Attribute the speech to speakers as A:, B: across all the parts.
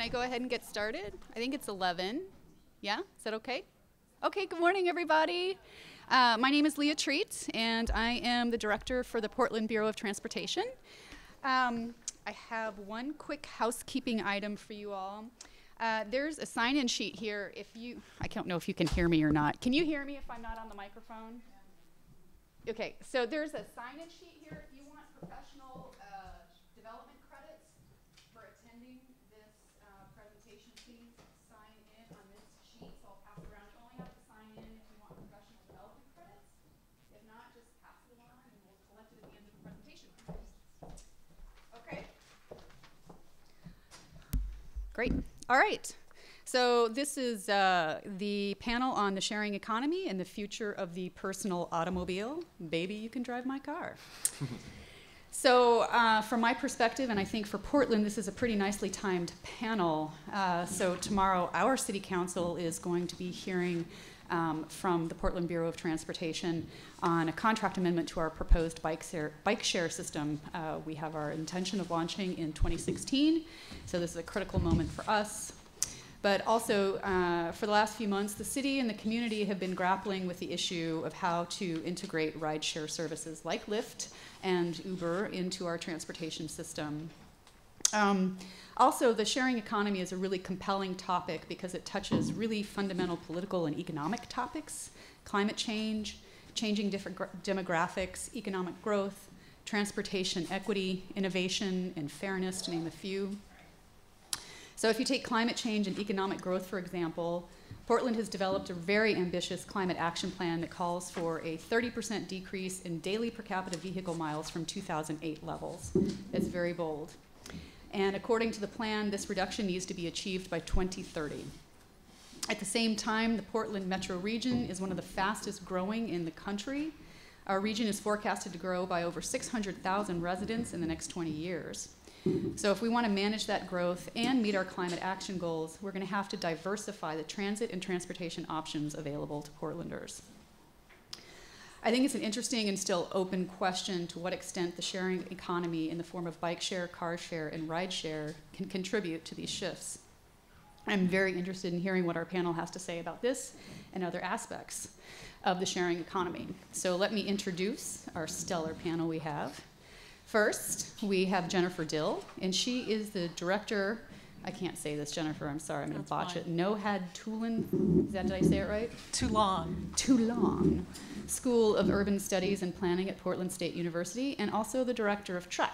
A: Can I go ahead and get started? I think it's 11. Yeah, is that okay? Okay, good morning, everybody. My name is Leah Treat, and I am the director for the Portland Bureau of Transportation. I have one quick housekeeping item for you all. There's a sign-in sheet here. I don't know if you can hear me or not. Can you hear me if I'm not on the microphone? Okay, so there's a sign-in sheet here. If you want professional development credits for attending this presentation, please sign in on this sheet. So I'll pass it around. You only have to sign in if you want professional development credits. If not, just pass it along and we'll collect it at the end of the presentation. Okay. Great. All right. So this is the panel on the sharing economy and the future of the personal automobile. Baby, you can drive my car. So from my perspective, and I think for Portland, this is a pretty nicely timed panel. So tomorrow, our city council is going to be hearing from the Portland Bureau of Transportation on a contract amendment to our proposed bike share system. We have our intention of launching in 2016, so this is a critical moment for us. But also, for the last few months, the city and the community have been grappling with the issue of how to integrate rideshare services like Lyft and Uber into our transportation system. Also, the sharing economy is a really compelling topic because it touches really fundamental political and economic topics: climate change, changing different demographics, economic growth, transportation equity, innovation, and fairness, to name a few. So if you take climate change and economic growth, for example, Portland has developed a very ambitious climate action plan that calls for a 30% decrease in daily per capita vehicle miles from 2008 levels. It's very bold. And according to the plan, this reduction needs to be achieved by 2030. At the same time, the Portland metro region is one of the fastest growing in the country. Our region is forecasted to grow by over 600,000 residents in the next 20 years. So if we want to manage that growth and meet our climate action goals, we're going to have to diversify the transit and transportation options available to Portlanders. I think it's an interesting and still open question to what extent the sharing economy in the form of bike share, car share, and ride share can contribute to these shifts. I'm very interested in hearing what our panel has to say about this and other aspects of the sharing economy. So let me introduce our stellar panel we have. First, we have Jennifer Dill, and she is the director. I can't say this, Jennifer, I'm sorry, I'm going to botch it. Nohad Tulin, did I say it right? Toulon School of Urban Studies and Planning at Portland State University, and also the director of TREC,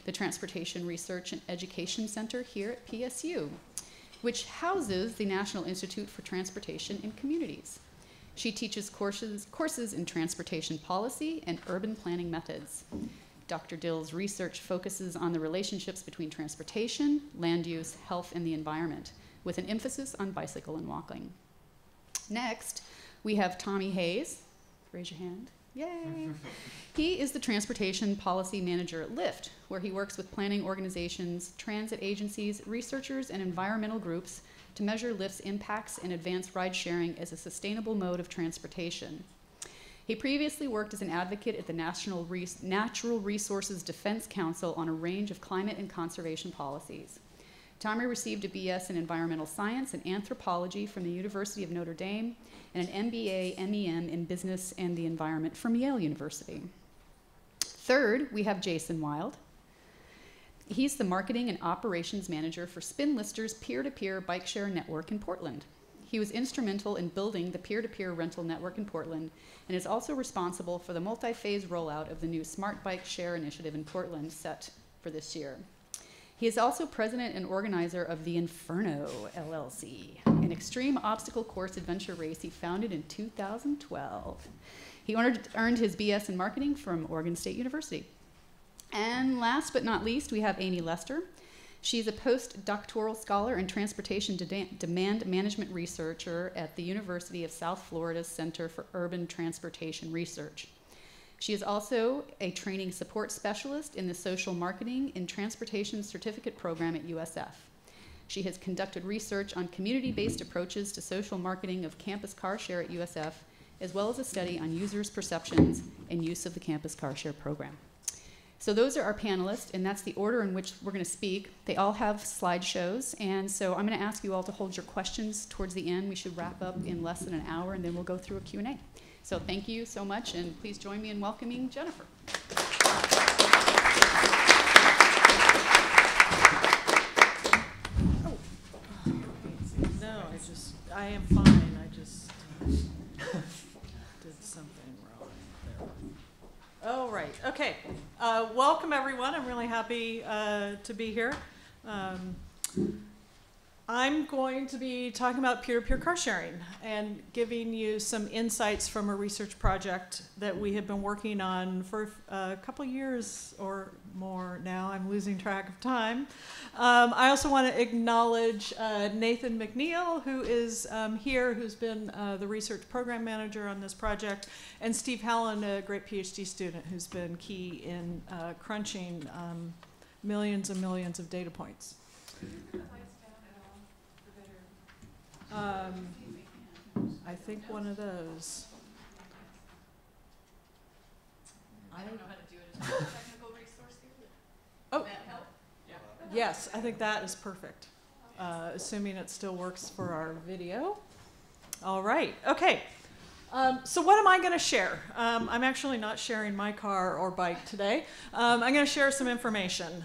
A: the Transportation Research and Education Center here at PSU, which houses the National Institute for Transportation and Communities. She teaches courses in transportation policy and urban planning methods. Dr. Dill's research focuses on the relationships between transportation, land use, health, and the environment, with an emphasis on bicycle and walking. Next, we have Tommy Hayes. Raise your hand. Yay! He is the transportation policy manager at Lyft, where he works with planning organizations, transit agencies, researchers, and environmental groups to measure Lyft's impacts and advance ride sharing as a sustainable mode of transportation. He previously worked as an advocate at the Natural Resources Defense Council on a range of climate and conservation policies. Tommy received a BS in Environmental Science and Anthropology from the University of Notre Dame and an MBA MEM in Business and the Environment from Yale University. Third, we have Jason Wilde. He's the Marketing and Operations Manager for Spinlister's peer-to-peer bike share network in Portland. He was instrumental in building the peer-to-peer rental network in Portland and is also responsible for the multi-phase rollout of the new Smart Bike Share initiative in Portland set for this year. He is also president and organizer of the Inferno LLC, an extreme obstacle course adventure race he founded in 2012. He earned his BS in marketing from Oregon State University. And last but not least, we have Amy Lester. She's a postdoctoral scholar and transportation demand management researcher at the University of South Florida's Center for Urban Transportation Research. She is also a training support specialist in the Social Marketing in Transportation Certificate Program at USF. She has conducted research on community-based approaches to social marketing of campus car share at USF, as well as a study on users' perceptions and use of the campus car share program. So those are our panelists, and that's the order in which we're going to speak. They all have slideshows, and so I'm going to ask you all to hold your questions towards the end. We should wrap up in less than an hour, and then we'll go through a Q&A. So thank you so much, and please join me in welcoming Jennifer.
B: I am fine. I just did something wrong there. Oh, right. Okay. Welcome, everyone. I'm really happy to be here. I'm going to be talking about peer-to-peer car sharing and giving you some insights from a research project that we have been working on for a couple years or more now. I'm losing track of time. I also want to acknowledge Nathan McNeil, who is here, who's been the research program manager on this project, and Steve Hallen, a great PhD student who's been key in crunching millions and millions of data points. I think one of those.
A: I don't know how to do it. Is there a technical resource here?
B: Oh,
A: Does that help? Yeah.
B: Yes, I think that is perfect. Assuming it still works for our video. All right. Okay. So what am I going to share? I'm actually not sharing my car or bike today. I'm going to share some information.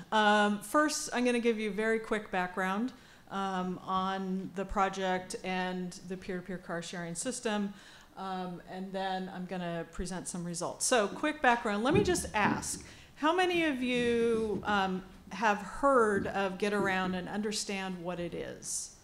B: First, I'm going to give you a very quick background on the project and the peer-to-peer car sharing system, and then I'm going to present some results. So quick background. Let me just ask, how many of you have heard of Get Around and understand what it is?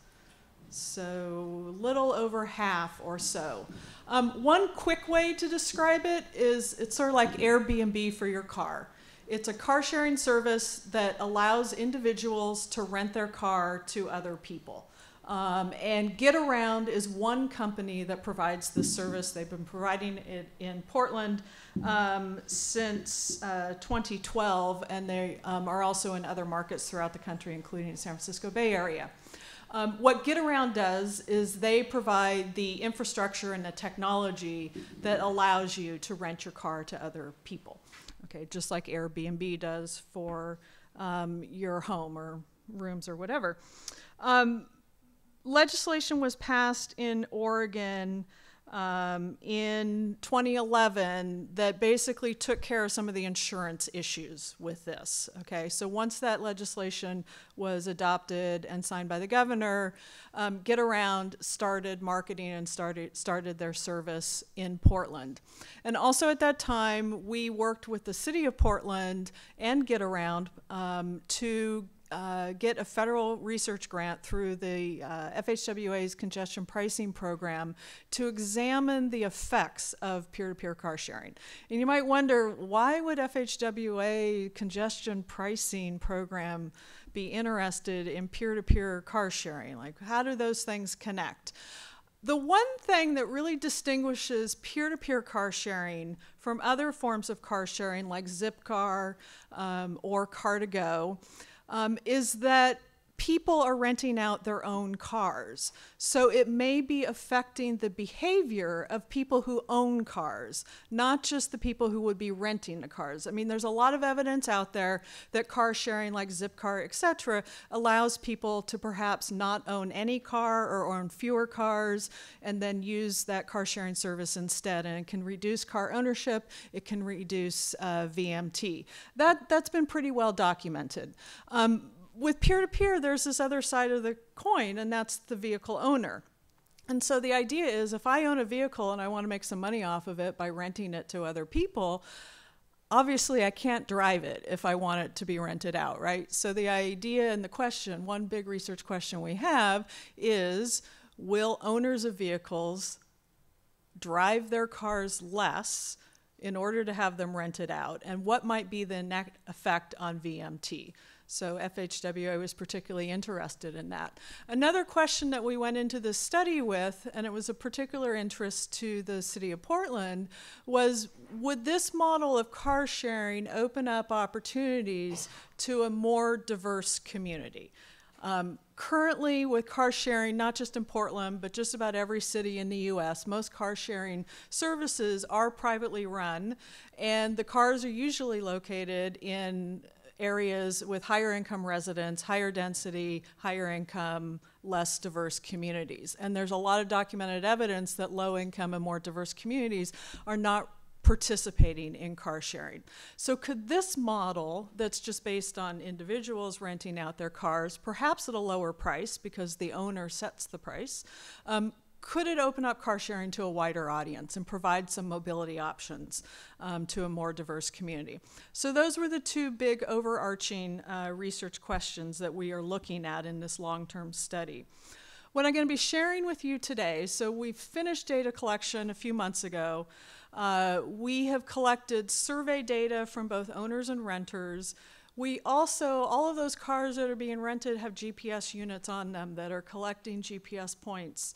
B: So little over half or so. One quick way to describe it is it's sort of like Airbnb for your car. It's a car sharing service that allows individuals to rent their car to other people. And Get Around is one company that provides this service. They've been providing it in Portland since 2012, and they are also in other markets throughout the country, including the San Francisco Bay Area. What Get Around does is they provide the infrastructure and the technology that allows you to rent your car to other people. Okay, just like Airbnb does for your home or rooms or whatever. Legislation was passed in Oregon in 2011 that basically took care of some of the insurance issues with this. Okay, so once that legislation was adopted and signed by the governor, Get Around started marketing and started their service in Portland. And also at that time, we worked with the city of Portland and Get Around to get a federal research grant through the FHWA's congestion pricing program to examine the effects of peer-to-peer car sharing. And you might wonder, why would FHWA congestion pricing program be interested in peer-to-peer car sharing? Like, how do those things connect? The one thing that really distinguishes peer-to-peer car sharing from other forms of car sharing like Zipcar or Car2Go is that people are renting out their own cars. So it may be affecting the behavior of people who own cars, not just the people who would be renting the cars. I mean, there's a lot of evidence out there that car sharing like Zipcar, etc., allows people to perhaps not own any car or own fewer cars and then use that car sharing service instead. And it can reduce car ownership. It can reduce VMT. That's been pretty well documented. With peer-to-peer, there's this other side of the coin, and that's the vehicle owner. And so the idea is if I own a vehicle and I want to make some money off of it by renting it to other people, obviously I can't drive it if I want it to be rented out, right? So the idea and the question, one big research question we have is, will owners of vehicles drive their cars less in order to have them rented out? And what might be the net effect on VMT? So FHWA was particularly interested in that. Another question that we went into this study with, and it was a particular interest to the city of Portland, was would this model of car sharing open up opportunities to a more diverse community? Currently, with car sharing, not just in Portland, but just about every city in the US, most car sharing services are privately run, and the cars are usually located in areas with higher income residents, higher density, higher income, less diverse communities. And there's a lot of documented evidence that low income and more diverse communities are not participating in car sharing. So could this model that's just based on individuals renting out their cars, perhaps at a lower price because the owner sets the price, could it open up car sharing to a wider audience and provide some mobility options to a more diverse community? So those were the two big overarching research questions that we are looking at in this long-term study. What I'm going to be sharing with you today, so we've finished data collection a few months ago. We have collected survey data from both owners and renters. We also, all of those cars that are being rented have GPS units on them that are collecting GPS points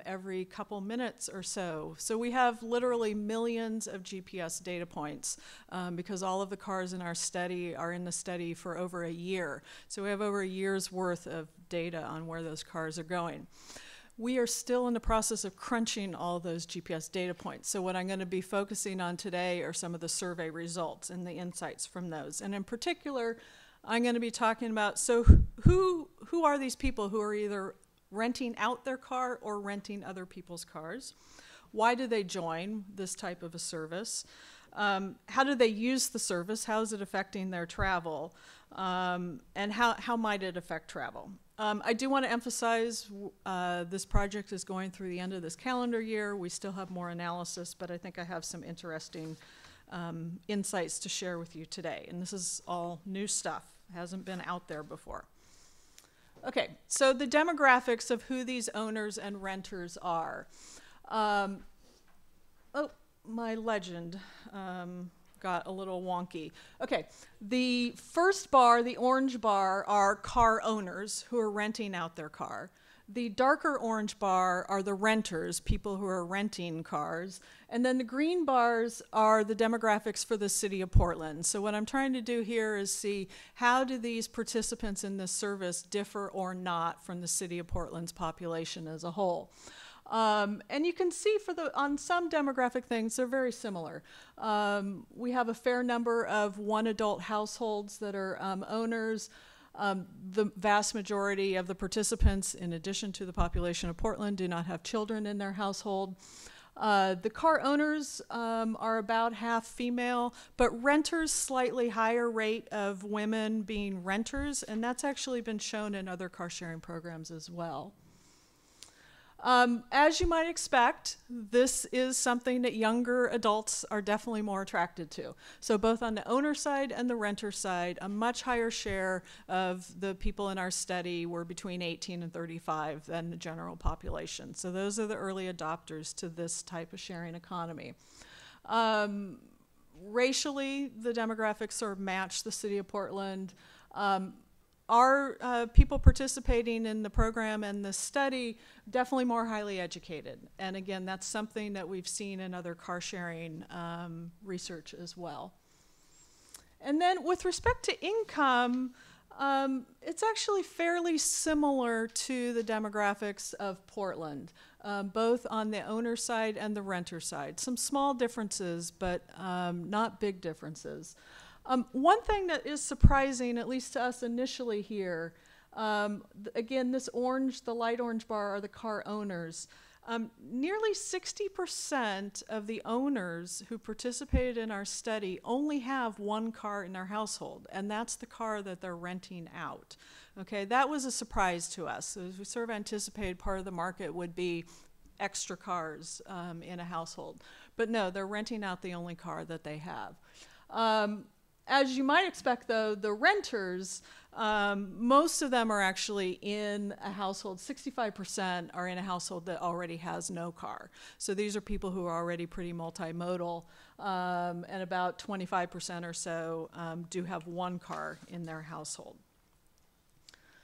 B: every couple minutes or so. So we have literally millions of GPS data points because all of the cars in our study are in the study for over a year. So we have over a year's worth of data on where those cars are going. We are still in the process of crunching all those GPS data points. So what I'm going to be focusing on today are some of the survey results and the insights from those. And in particular, I'm going to be talking about, so who are these people who are either renting out their car or renting other people's cars? Why do they join this type of a service? How do they use the service? How is it affecting their travel? And how might it affect travel? I do want to emphasize this project is going through the end of this calendar year. We still have more analysis, but I think I have some interesting insights to share with you today. And this is all new stuff. It hasn't been out there before. Okay, so the demographics of who these owners and renters are. Oh, my legend got a little wonky. Okay, the first bar, the orange bar, are car owners who are renting out their car. The darker orange bar are the renters, people who are renting cars. And then the green bars are the demographics for the city of Portland. So what I'm trying to do here is see how do these participants in this service differ or not from the city of Portland's population as a whole. And you can see on some demographic things, they're very similar. We have a fair number of one adult households that are owners. The vast majority of the participants, in addition to the population of Portland, do not have children in their household. The car owners are about half female, but renters, slightly higher rate of women being renters, and that's actually been shown in other car sharing programs as well. As you might expect, this is something that younger adults are definitely more attracted to. So both on the owner side and the renter side, a much higher share of the people in our study were between 18 and 35 than the general population. So those are the early adopters to this type of sharing economy. Racially, the demographics sort of match the city of Portland. Our people participating in the program and the study definitely more highly educated. And again, that's something that we've seen in other car sharing research as well. And then with respect to income, it's actually fairly similar to the demographics of Portland, both on the owner side and the renter side. Some small differences, but not big differences. One thing that is surprising, at least to us initially here, again, this orange, the light orange bar are the car owners. Nearly 60% of the owners who participated in our study only have one car in their household, and that's the car that they're renting out. Okay, that was a surprise to us. So we sort of anticipated part of the market would be extra cars in a household. But no, they're renting out the only car that they have. As you might expect, though, the renters, most of them are actually in a household. 65% are in a household that already has no car. So these are people who are already pretty multimodal, and about 25% or so do have one car in their household.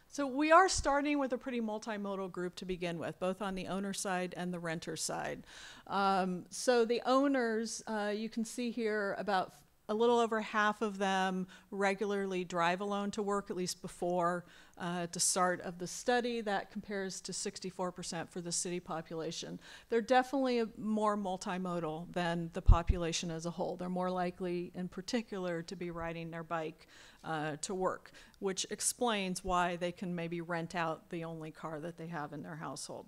B: So we are starting with a pretty multimodal group to begin with, both on the owner side and the renter side. So the owners, you can see here about a little over half of them regularly drive alone to work, at least before the start of the study. That compares to 64% for the city population. They're definitely more multimodal than the population as a whole. They're more likely, in particular, to be riding their bike to work, which explains why they can maybe rent out the only car that they have in their household.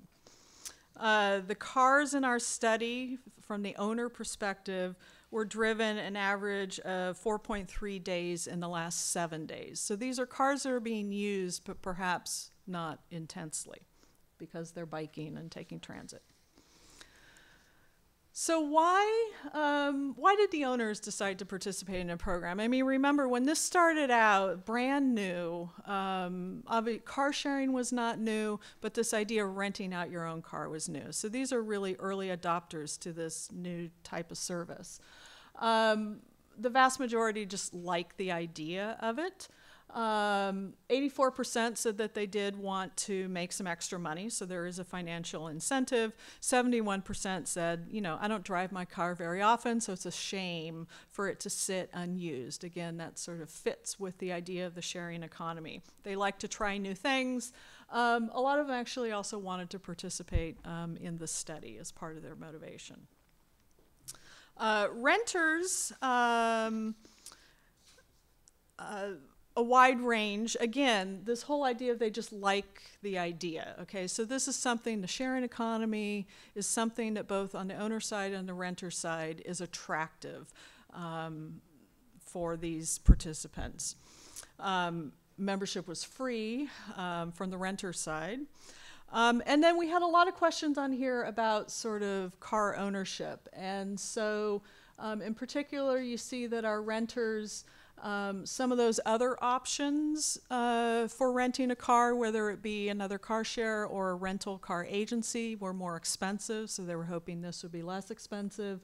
B: The cars in our study, from the owner perspective, were driven an average of 4.3 days in the last 7 days. So these are cars that are being used, but perhaps not intensely, because they're biking and taking transit. So why did the owners decide to participate in a program? I mean, remember, when this started out, brand new, car sharing was not new, but this idea of renting out your own car was new. So these are really early adopters to this new type of service. The vast majority just like the idea of it. 84% said that they did want to make some extra money, so there is a financial incentive. 71% said, you know, I don't drive my car very often, so it's a shame for it to sit unused. Again, that sort of fits with the idea of the sharing economy. They like to try new things. A lot of them actually also wanted to participate in the study as part of their motivation. Renters, a wide range. Again, this whole idea of they just like the idea, okay? So this is something, the sharing economy is something that both on the owner side and the renter side is attractive for these participants. Membership was free from the renter side. And then we had a lot of questions on here about sort of car ownership. And so in particular, you see that our renters, some of those other options for renting a car, whether it be another car share or a rental car agency, were more expensive, so they were hoping this would be less expensive.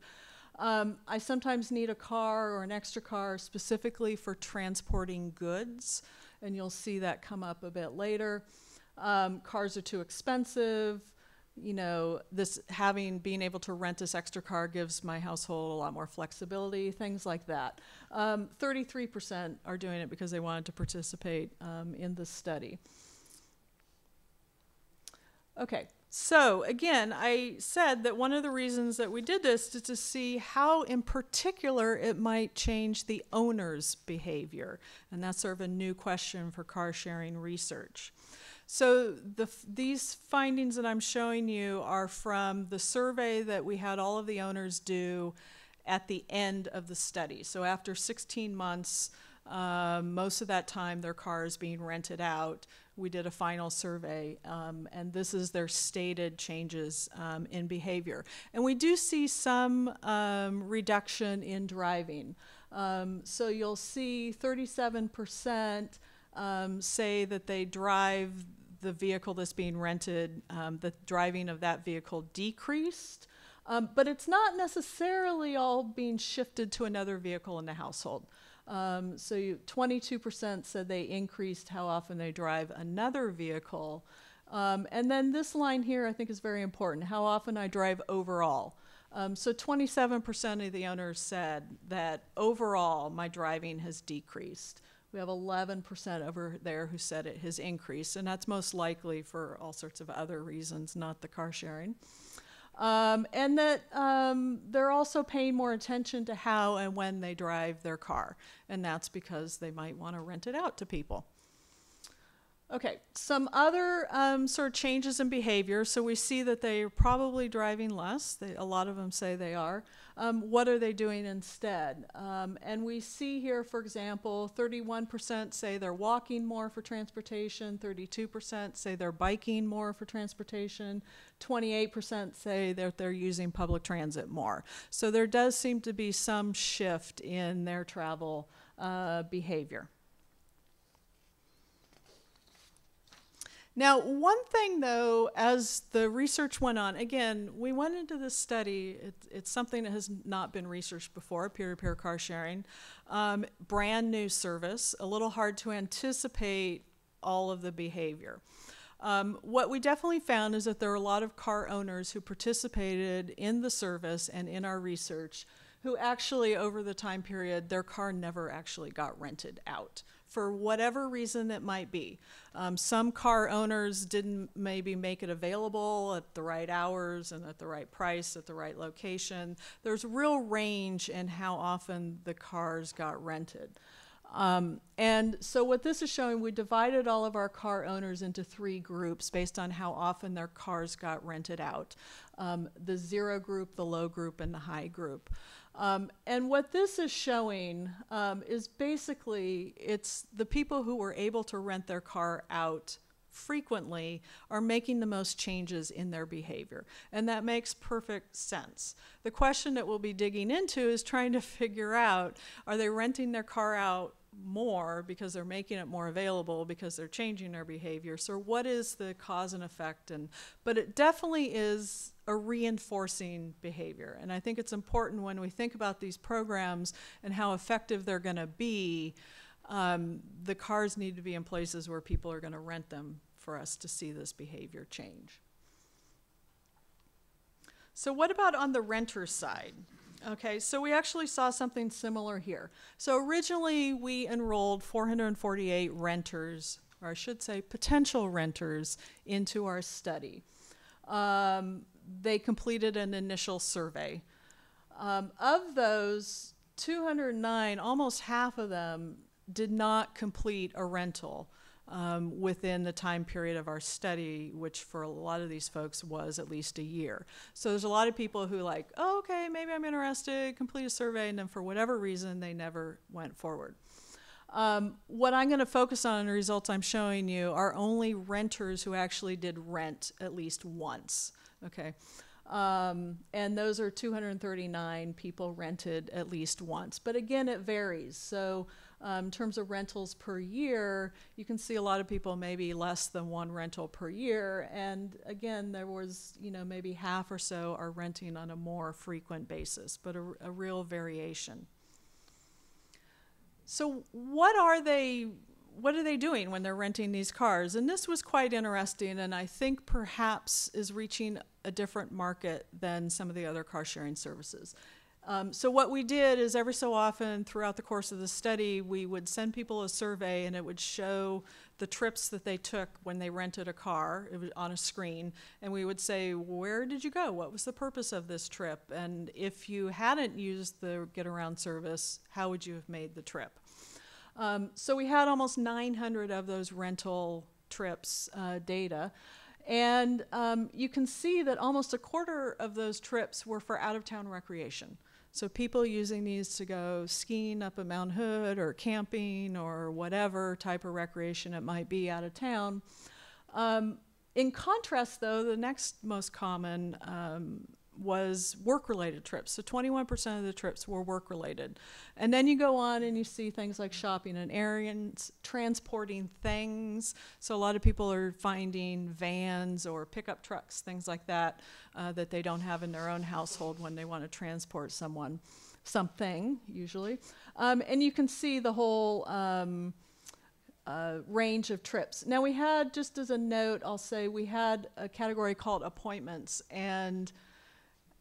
B: I sometimes need a car or an extra car specifically for transporting goods, and you'll see that come up a bit later. Cars are too expensive. You know, being able to rent this extra car gives my household a lot more flexibility, things like that. 33% are doing it because they wanted to participate in the study. Okay, so again, I said that one of the reasons that we did this is to see how in particular it might change the owner's behavior. And that's sort of a new question for car sharing research. So these findings that I'm showing you are from the survey that we had all of the owners do at the end of the study. So after 16 months, most of that time their car is being rented out. We did a final survey, and this is their stated changes in behavior. And we do see some reduction in driving. So you'll see 37% say that they drive the vehicle that's being rented, the driving of that vehicle decreased, but it's not necessarily all being shifted to another vehicle in the household. So 22% said they increased how often they drive another vehicle. And then this line here I think is very important, how often I drive overall. So 27% of the owners said that overall my driving has decreased. We have 11% over there who said it has increased, and that's most likely for all sorts of other reasons, not the car sharing. And that they're also paying more attention to how and when they drive their car, and that's because they might want to rent it out to people. Okay, some other sort of changes in behavior. So we see that they're probably driving less. A lot of them say they are. What are they doing instead? And we see here, for example, 31% say they're walking more for transportation, 32% say they're biking more for transportation, 28% say that they're using public transit more. So there does seem to be some shift in their travel behavior. Now, one thing, though, as the research went on, again, we went into this study, it's something that has not been researched before, peer-to-peer car sharing, brand new service, a little hard to anticipate all of the behavior. What we definitely found is that there are a lot of car owners who participated in the service and in our research who actually, over the time period, their car never actually got rented out, for whatever reason it might be. Some car owners didn't maybe make it available at the right hours and at the right price, at the right location. There's real range in how often the cars got rented. And so what this is showing, we divided all of our car owners into 3 groups based on how often their cars got rented out. The 0 group, the low group, and the high group. And what this is showing is basically it's the people who were able to rent their car out frequently are making the most changes in their behavior. And that makes perfect sense. The question that we'll be digging into is trying to figure out, are they renting their car out more because they're making it more available, because they're changing their behavior? So what is the cause and effect? But it definitely is a reinforcing behavior. And I think it's important when we think about these programs and how effective they're going to be, the cars need to be in places where people are going to rent them for us to see this behavior change. So what about on the renter side? Okay, so we actually saw something similar here. So originally we enrolled 448 renters, or I should say potential renters, into our study. They completed an initial survey. Of those, 209, almost half of them did not complete a rental within the time period of our study, which for a lot of these folks was at least a year. So there's a lot of people who like, oh, okay, maybe I'm interested, complete a survey, and then for whatever reason, they never went forward. What I'm going to focus on in the results I'm showing you are only renters who actually did rent at least once, okay? And those are 239 people rented at least once. But again, it varies. So in terms of rentals per year, you can see a lot of people maybe less than 1 rental per year. And again, there was, maybe half or so are renting on a more frequent basis, but a real variation. So what are they doing when they're renting these cars? And this was quite interesting, and I think perhaps is reaching a different market than some of the other car sharing services. So what we did is every so often throughout the course of the study, we would send people a survey and it would show the trips that they took when they rented a car. It was on a screen, and we would say, where did you go? What was the purpose of this trip? And if you hadn't used the Get Around service, how would you have made the trip? So we had almost 900 of those rental trips data. And you can see that almost a quarter of those trips were for out-of-town recreation. So people using these to go skiing up at Mount Hood or camping or whatever type of recreation it might be out of town. In contrast, though, the next most common was work-related trips. So 21% of the trips were work-related. And then you go on and you see things like shopping and errands, transporting things. So a lot of people are finding vans or pickup trucks, things like that, that they don't have in their own household when they want to transport something, usually. And you can see the whole range of trips. Now we had, just as a note, I'll say we had a category called appointments, and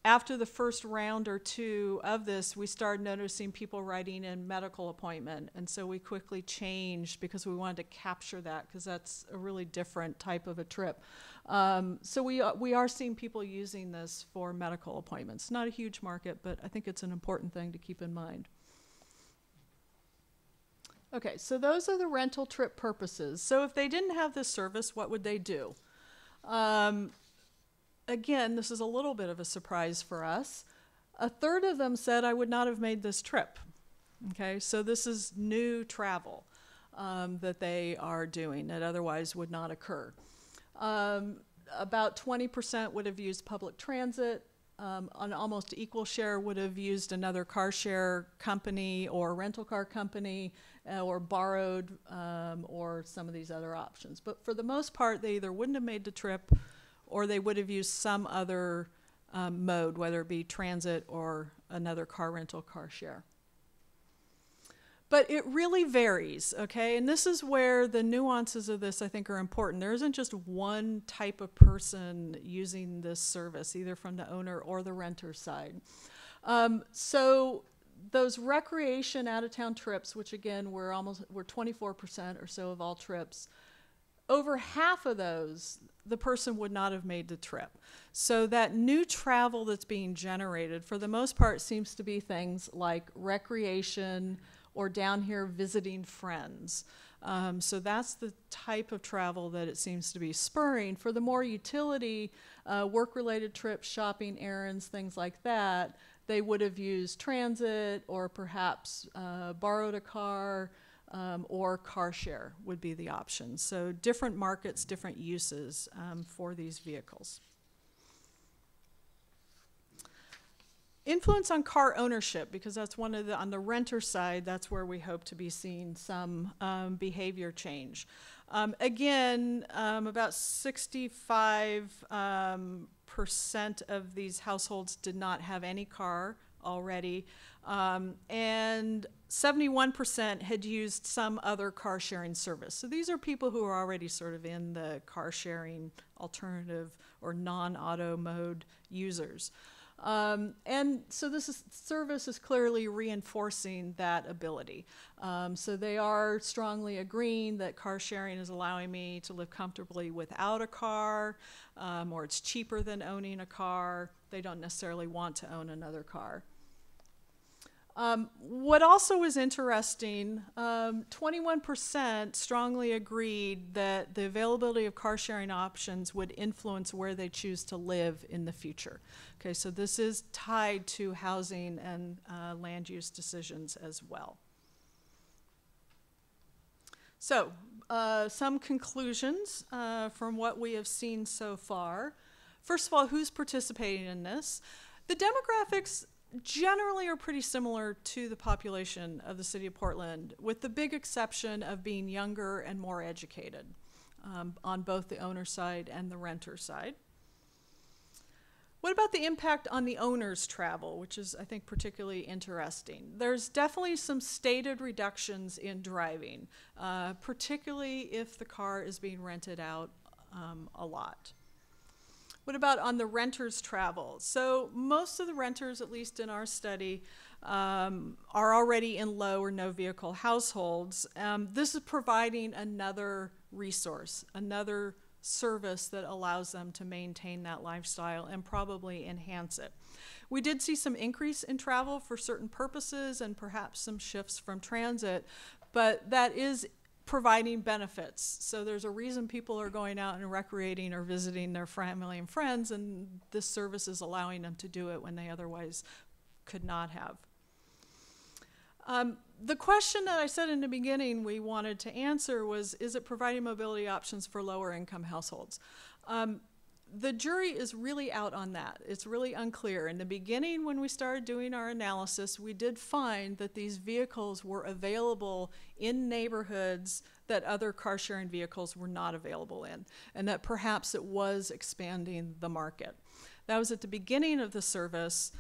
B: after the first round or two of this, we started noticing people writing in medical appointment. And so we quickly changed because we wanted to capture that, because that's a really different type of a trip. So we are seeing people using this for medical appointments. Not a huge market, but I think it's an important thing to keep in mind. Okay, so those are the rental trip purposes. So if they didn't have this service, what would they do? Again, this is a little bit of a surprise for us. A third of them said, I would not have made this trip. Okay, so this is new travel that they are doing that otherwise would not occur. About 20% would have used public transit. An almost equal share would have used another car share company or rental car company or borrowed or some of these other options. But for the most part, they either wouldn't have made the trip or they would have used some other mode, whether it be transit or another car rental, car share. But it really varies, okay? And this is where the nuances of this, I think, are important. There isn't just one type of person using this service, either from the owner or the renter side. So those recreation out-of-town trips, which again were 24% or so of all trips, over half of those, the person would not have made the trip. So that new travel that's being generated, for the most part, seems to be things like recreation or down here visiting friends. So that's the type of travel that it seems to be spurring. For the more utility, work-related trips, shopping, errands, things like that, they would have used transit or perhaps borrowed a car, or car share would be the option. So different markets, different uses for these vehicles. Influence on car ownership, because that's one of the, on the renter side, that's where we hope to be seeing some behavior change. Again, about 65% of these households did not have any car already, and 71% had used some other car sharing service. So these are people who are already sort of in the car sharing alternative or non-auto mode users. And so service is clearly reinforcing that ability. So they are strongly agreeing that car sharing is allowing me to live comfortably without a car, or it's cheaper than owning a car. They don't necessarily want to own another car. What also was interesting, 21% strongly agreed that the availability of car sharing options would influence where they choose to live in the future. Okay, so this is tied to housing and land use decisions as well. So, some conclusions from what we have seen so far. First of all, who's participating in this? The demographics generally are pretty similar to the population of the city of Portland, with the big exception of being younger and more educated on both the owner side and the renter side. What about the impact on the owner's travel, which is, I think, particularly interesting? There's definitely some stated reductions in driving, particularly if the car is being rented out a lot. What about on the renter's travel? So most of the renters, at least in our study, are already in low or no vehicle households. This is providing another resource, another service that allows them to maintain that lifestyle and probably enhance it. We did see some increase in travel for certain purposes and perhaps some shifts from transit, but that is providing benefits. So there's a reason people are going out and recreating or visiting their family and friends, and this service is allowing them to do it when they otherwise could not have. The question that I said in the beginning we wanted to answer was, is it providing mobility options for lower income households? The jury is really out on that. It's really unclear. In the beginning, when we started doing our analysis, we did find that these vehicles were available in neighborhoods that other car sharing vehicles were not available in, and that perhaps it was expanding the market. That was at the beginning of the service.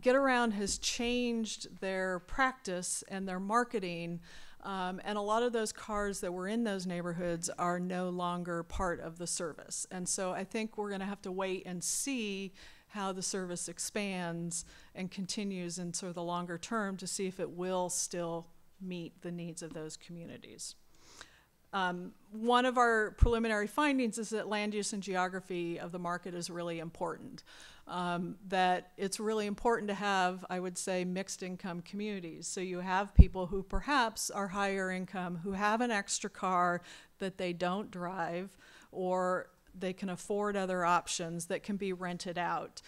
B: Get Around has changed their practice and their marketing, and a lot of those cars that were in those neighborhoods are no longer part of the service. And so I think we're going to have to wait and see how the service expands and continues in sort of the longer term to see if it will still meet the needs of those communities. One of our preliminary findings is that land use and geography of the market is really important. That it's really important to have, I would say, mixed income communities. So you have people who perhaps are higher income, who have an extra car that they don't drive, or they can afford other options that can be rented out.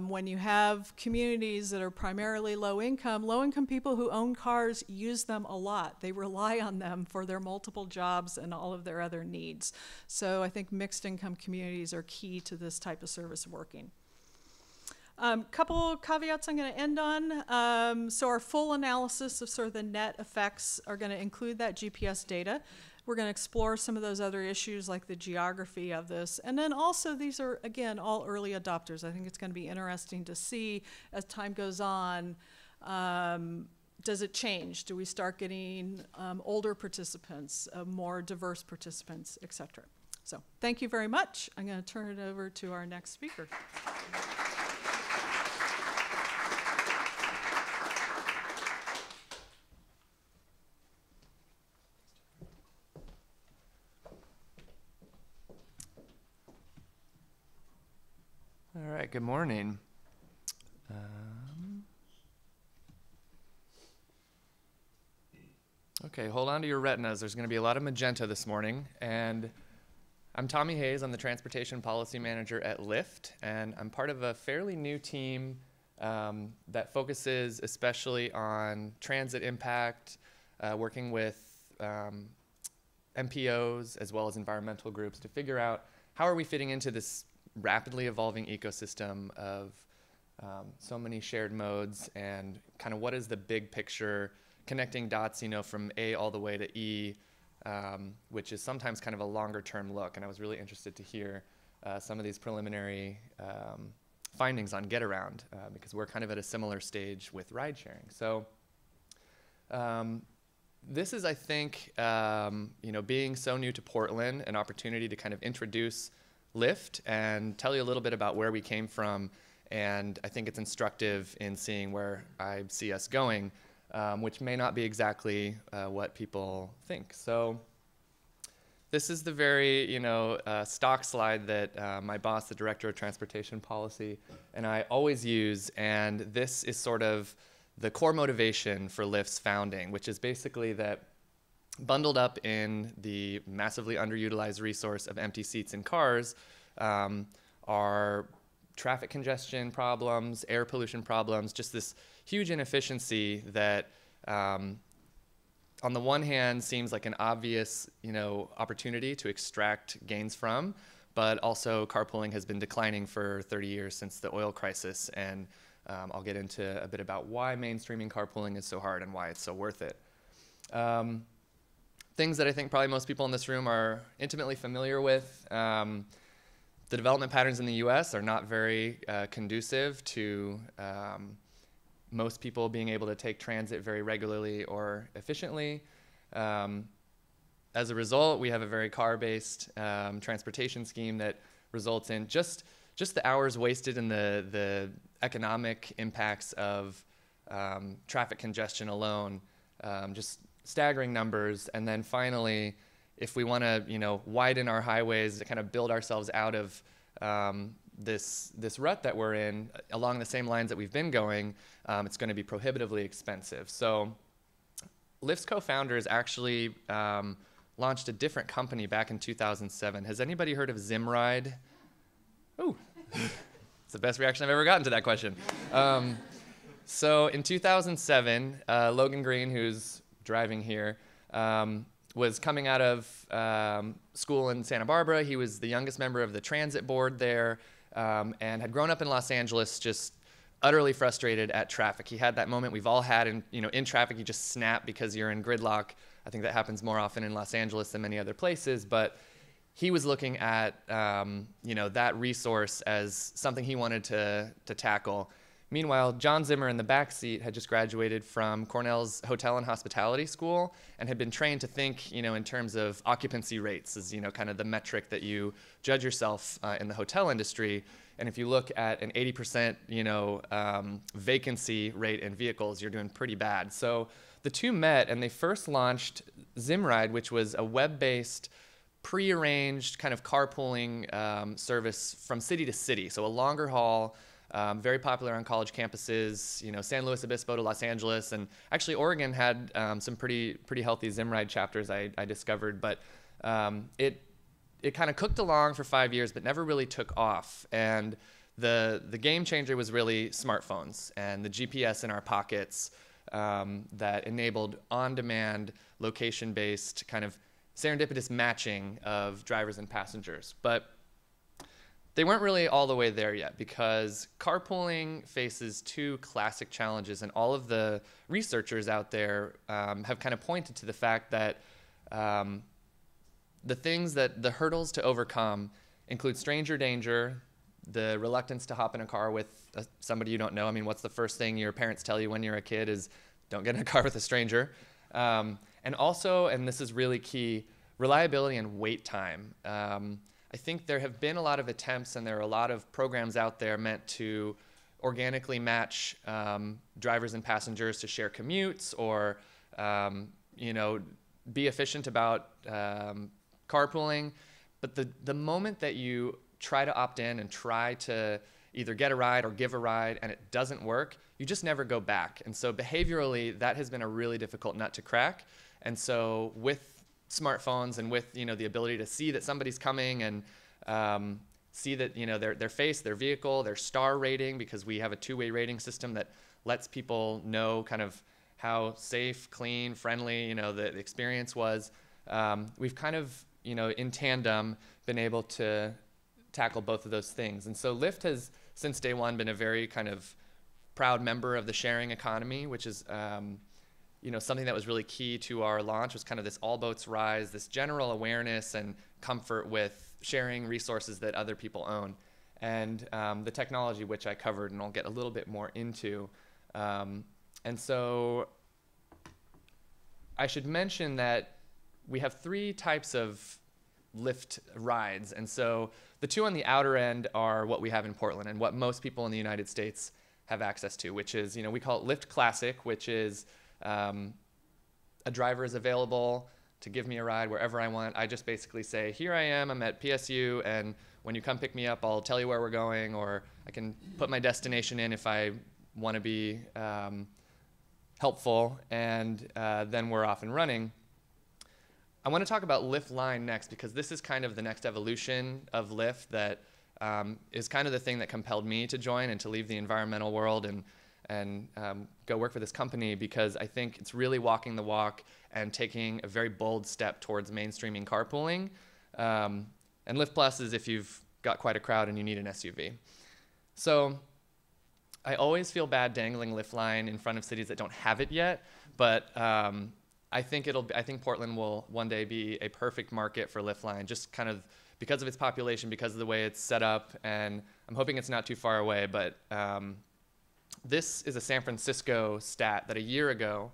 B: When you have communities that are primarily low income people who own cars use them a lot. They rely on them for their multiple jobs and all of their other needs. So I think mixed income communities are key to this type of service working. Couple caveats I'm going to end on. So our full analysis of sort of the net effects are going to include that GPS data. We're going to explore some of those other issues like the geography of this. And then also these are, again, all early adopters. I think it's going to be interesting to see as time goes on, does it change? Do we start getting older participants, more diverse participants, et cetera? So thank you very much. I'm going to turn it over to our next speaker.
C: right, good morning. Okay, hold on to your retinas. There's going to be a lot of magenta this morning. And I'm Tommy Hayes. I'm the Transportation Policy Manager at Lyft. And I'm part of a fairly new team that focuses especially on transit impact, working with MPOs as well as environmental groups to figure out how are we fitting into this rapidly evolving ecosystem of so many shared modes, and kind of what is the big picture connecting dots, you know, from A all the way to E, which is sometimes kind of a longer term look. And I was really interested to hear some of these preliminary findings on Get Around, because we're kind of at a similar stage with ride sharing. So this is, I think, you know, being so new to Portland, an opportunity to kind of introduce Lyft and tell you a little bit about where we came from. And I think it's instructive in seeing where I see us going, which may not be exactly what people think. So this is the very, you know, stock slide that my boss, the Director of Transportation Policy, and I always use. And this is sort of the core motivation for Lyft's founding, which is basically that bundled up in the massively underutilized resource of empty seats in cars are traffic congestion problems, air pollution problems, just this huge inefficiency that on the one hand seems like an obvious, you know, opportunity to extract gains from, but also carpooling has been declining for 30 years since the oil crisis. And I'll get into a bit about why mainstreaming carpooling is so hard and why it's so worth it. Things that I think probably most people in this room are intimately familiar with. The development patterns in the US are not very conducive to most people being able to take transit very regularly or efficiently. As a result, we have a very car-based transportation scheme that results in just the hours wasted and the economic impacts of traffic congestion alone, just staggering numbers. And then finally, if we want to, you know, widen our highways to kind of build ourselves out of this rut that we're in along the same lines that we've been going, it's going to be prohibitively expensive. So Lyft's co-founders actually launched a different company back in 2007. Has anybody heard of Zimride? Ooh, it's the best reaction I've ever gotten to that question. So in 2007, Logan Green, who's driving here, was coming out of school in Santa Barbara. He was the youngest member of the transit board there, and had grown up in Los Angeles, just utterly frustrated at traffic. He had that moment we've all had in traffic. You just snap because you're in gridlock. I think that happens more often in Los Angeles than many other places, but he was looking at that resource as something he wanted to tackle. Meanwhile, John Zimmer in the back seat had just graduated from Cornell's Hotel and Hospitality School and had been trained to think, in terms of occupancy rates as, kind of the metric that you judge yourself in the hotel industry. And if you look at an 80%, vacancy rate in vehicles, you're doing pretty bad. So the two met and they first launched Zimride, which was a web-based, prearranged kind of carpooling service from city to city. So a longer haul. Very popular on college campuses, San Luis Obispo to Los Angeles, and actually Oregon had some pretty healthy Zimride chapters I discovered, but it kind of cooked along for 5 years, but never really took off. And the game changer was really smartphones and the GPS in our pockets that enabled on-demand, location-based kind of serendipitous matching of drivers and passengers. But they weren't really all the way there yet because carpooling faces two classic challenges, and all of the researchers out there have kind of pointed to the fact that the hurdles to overcome include stranger danger, the reluctance to hop in a car with somebody you don't know. I mean, what's the first thing your parents tell you when you're a kid is don't get in a car with a stranger. And also, and this is really key, reliability and wait time. I think there have been a lot of attempts and there are a lot of programs out there meant to organically match drivers and passengers to share commutes or, be efficient about carpooling. But the moment that you try to opt in and try to either get a ride or give a ride and it doesn't work, you just never go back. And so behaviorally, that has been a really difficult nut to crack. And so with smartphones and with, you know, the ability to see that somebody's coming and see that, you know, their face, their vehicle, their star rating, because we have a two-way rating system that lets people know kind of how safe, clean, friendly, you know, the experience was. We've kind of, you know, in tandem been able to tackle both of those things. And so Lyft has, since day one, been a very kind of proud member of the sharing economy, which is, you know, something that was really key to our launch was kind of this all boats rise, this general awareness and comfort with sharing resources that other people own. And the technology, which I covered and I'll get a little bit more into. And so I should mention that we have 3 types of Lyft rides. And so the 2 on the outer end are what we have in Portland and what most people in the United States have access to, which is, you know, we call it Lyft Classic, which is a driver is available to give me a ride wherever I want. I just basically say, here I am, I'm at PSU, and when you come pick me up, I'll tell you where we're going, or I can put my destination in if I want to be helpful, and then we're off and running. I want to talk about Lyft Line next, because this is kind of the next evolution of Lyft that is kind of the thing that compelled me to join and to leave the environmental world and go work for this company, because I think it's really walking the walk and taking a very bold step towards mainstreaming carpooling. And Lyft Plus is if you've got quite a crowd and you need an SUV. So I always feel bad dangling Lyft Line in front of cities that don't have it yet, but I think Portland will one day be a perfect market for Lyft Line, just kind of because of its population, because of the way it's set up, and I'm hoping it's not too far away. But this is a San Francisco stat that a year ago,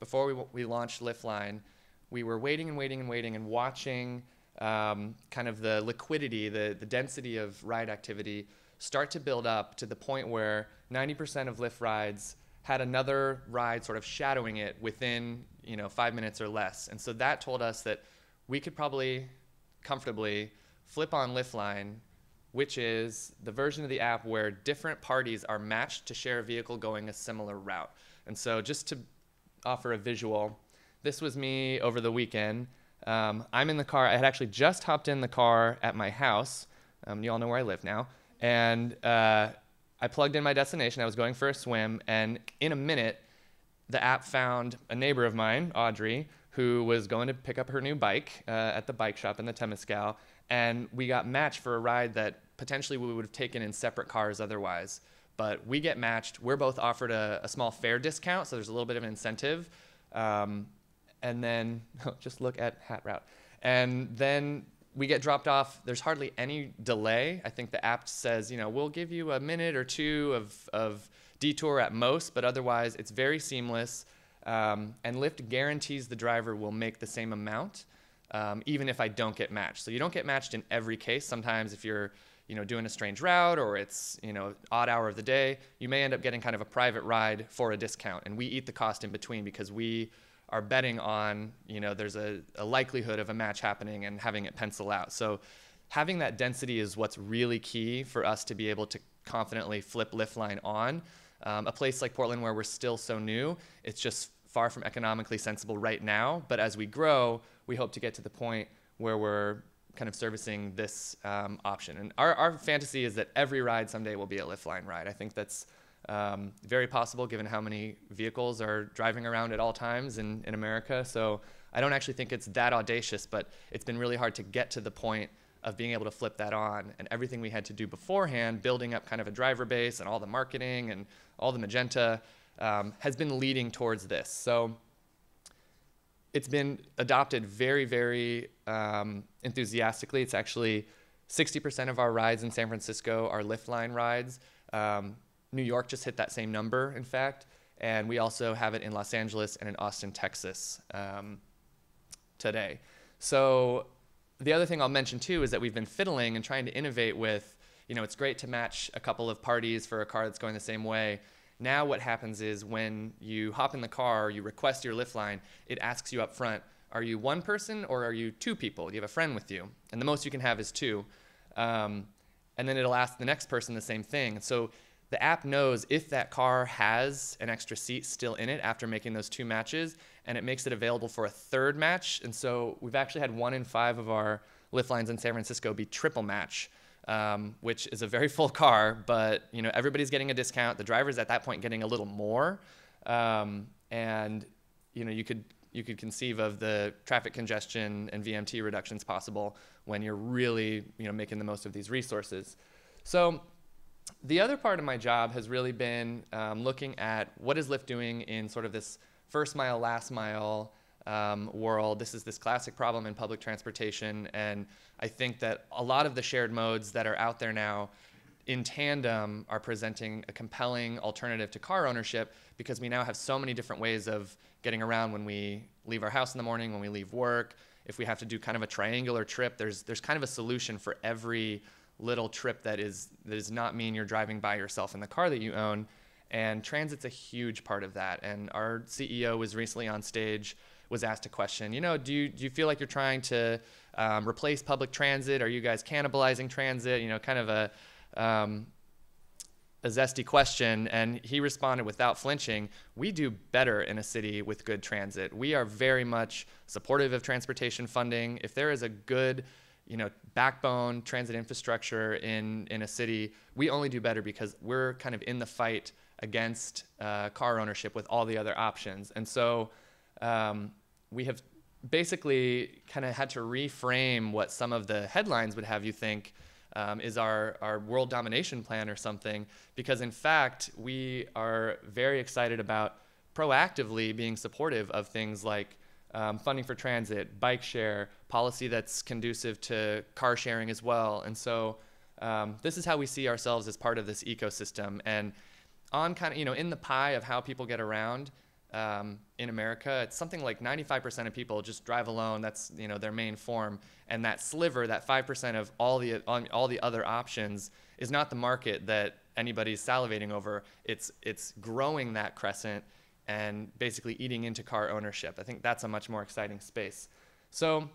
C: before we launched Lyft Line, we were waiting and watching kind of the liquidity, the density of ride activity start to build up to the point where 90% of Lyft rides had another ride sort of shadowing it within, you know, 5 minutes or less. And so that told us that we could probably comfortably flip on Lyft Line, which is the version of the app where different parties are matched to share a vehicle going a similar route. And so just to offer a visual, this was me over the weekend. I'm in the car. I had actually just hopped in the car at my house. You all know where I live now. And I plugged in my destination. I was going for a swim. And in a minute, the app found a neighbor of mine, Audrey, who was going to pick up her new bike at the bike shop in the Temescal. And we got matched for a ride that potentially we would have taken in separate cars otherwise. But we get matched. We're both offered a small fare discount, so there's a little bit of an incentive. And then, just look at Hat Route. And then we get dropped off. There's hardly any delay. I think the app says, you know, we'll give you a minute or two of detour at most, but otherwise it's very seamless. And Lyft guarantees the driver will make the same amount, even if I don't get matched. So you don't get matched in every case. Sometimes if you're, you know, doing a strange route or it's, you know, odd hour of the day, you may end up getting kind of a private ride for a discount. And we eat the cost in between because we are betting on, you know, there's a likelihood of a match happening and having it pencil out. So having that density is what's really key for us to be able to confidently flip Lyft Line on. A place like Portland where we're still so new, it's just far from economically sensible right now. But as we grow, we hope to get to the point where we're kind of servicing this option. And our fantasy is that every ride someday will be a Lyft Line ride. I think that's very possible given how many vehicles are driving around at all times in America. So I don't actually think it's that audacious, but it's been really hard to get to the point of being able to flip that on. And everything we had to do beforehand, building up kind of a driver base and all the marketing and all the magenta, has been leading towards this. So it's been adopted very, very enthusiastically. It's actually 60% of our rides in San Francisco are Lyft Line rides. New York just hit that same number, in fact. And we also have it in Los Angeles and in Austin, Texas today. So the other thing I'll mention too is that we've been fiddling and trying to innovate with, you know, it's great to match a couple of parties for a car that's going the same way. Now what happens is when you hop in the car or you request your Lyft Line, it asks you up front, are you one person or are you two people? Do you have a friend with you? And the most you can have is two. And and then it'll ask the next person the same thing. So the app knows if that car has an extra seat still in it after making those 2 matches, and it makes it available for a 3rd match. And so we've actually had 1 in 5 of our Lyft lines in San Francisco be triple match, which is a very full car, but everybody's getting a discount. The driver's at that point getting a little more, and you could conceive of the traffic congestion and VMT reductions possible when you're really making the most of these resources. So the other part of my job has really been looking at what is Lyft doing in sort of this first mile, last mile world. This is this classic problem in public transportation, and I think that a lot of the shared modes that are out there now in tandem are presenting a compelling alternative to car ownership, because we now have so many different ways of getting around when we leave our house in the morning, when we leave work. If we have to do kind of a triangular trip, there's kind of a solution for every little trip that does not mean you're driving by yourself in the car that you own. And transit's a huge part of that. And our CEO was recently on stage, was asked a question, do you feel like you're trying to replace public transit? Are you guys cannibalizing transit? Kind of a zesty question. And he responded without flinching, we do better in a city with good transit. We are very much supportive of transportation funding. If there is a good backbone transit infrastructure in a city, we only do better because we're kind of in the fight against car ownership with all the other options. And so we have basically kind of had to reframe what some of the headlines would have you think is our world domination plan or something, because in fact, we are very excited about proactively being supportive of things like funding for transit, bike share, policy that's conducive to car sharing as well. And so this is how we see ourselves as part of this ecosystem. And on kind of, in the pie of how people get around in America, it's something like 95% of people just drive alone. That's, their main form. And that sliver, that 5% of all the other options is not the market that anybody's salivating over. It's growing that crescent and basically eating into car ownership. I think that's a much more exciting space. So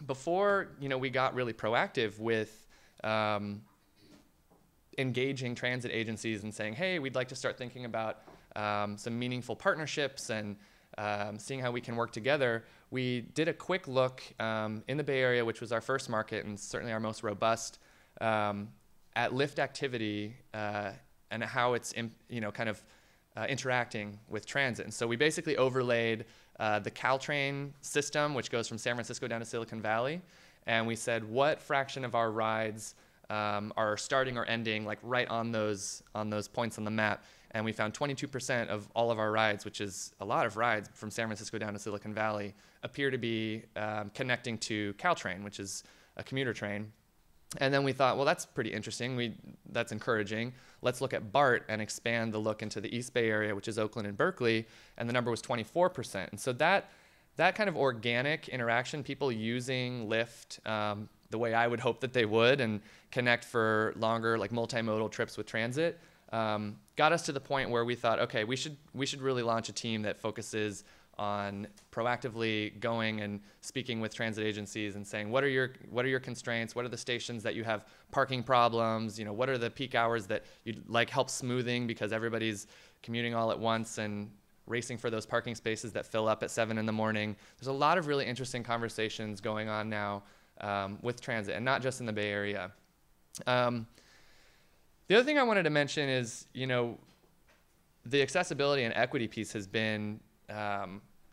C: before we got really proactive with engaging transit agencies and saying, hey, we'd like to start thinking about some meaningful partnerships and seeing how we can work together, we did a quick look in the Bay Area, which was our first market and certainly our most robust, at Lyft activity and how it's interacting with transit. And so we basically overlaid the Caltrain system, which goes from San Francisco down to Silicon Valley, and we said what fraction of our rides are starting or ending like right on those points on the map. And we found 22% of all of our rides, which is a lot of rides from San Francisco down to Silicon Valley, appear to be connecting to Caltrain, which is a commuter train. And then we thought, well, that's pretty interesting. That's encouraging. Let's look at BART and expand the look into the East Bay area, which is Oakland and Berkeley, and the number was 24%. And so that kind of organic interaction, people using Lyft the way I would hope that they would and connect for longer, like multimodal trips with transit, got us to the point where we thought, okay, we should really launch a team that focuses on proactively going and speaking with transit agencies and saying, what are your constraints? What are the stations that you have parking problems? What are the peak hours that you'd like help smoothing because everybody's commuting all at once and racing for those parking spaces that fill up at 7 in the morning. There's a lot of really interesting conversations going on now with transit, and not just in the Bay Area. The other thing I wanted to mention is, the accessibility and equity piece has been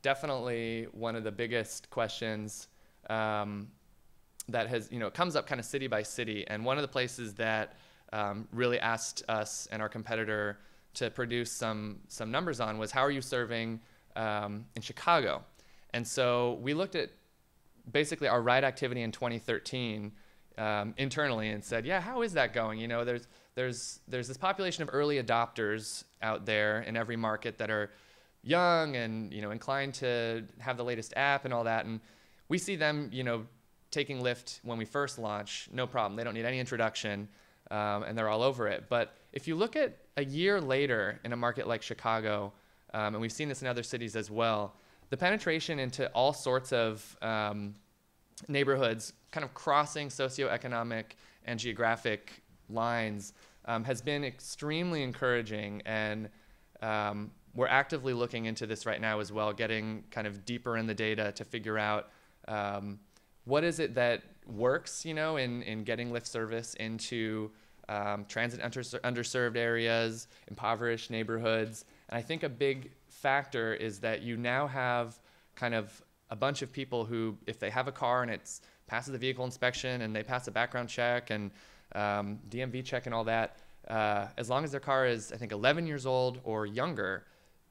C: definitely one of the biggest questions that has, comes up kind of city by city. And one of the places that really asked us and our competitor to produce some numbers on was, how are you serving in Chicago? And so we looked at basically our ride activity in 2013 internally and said, yeah, how is that going? There's this population of early adopters out there in every market that are young and inclined to have the latest app and all that, and we see them taking Lyft when we first launch, no problem. They don't need any introduction, and they're all over it. But if you look at a year later in a market like Chicago, and we've seen this in other cities as well, the penetration into all sorts of neighborhoods, kind of crossing socioeconomic and geographic lines has been extremely encouraging, and we're actively looking into this right now as well, getting kind of deeper in the data to figure out what is it that works, in getting Lyft service into transit underserved areas, impoverished neighborhoods. And I think a big factor is that you now have kind of a bunch of people who, if they have a car and it passes the vehicle inspection and they pass a background check and DMV check and all that, as long as their car is, I think, 11 years old or younger,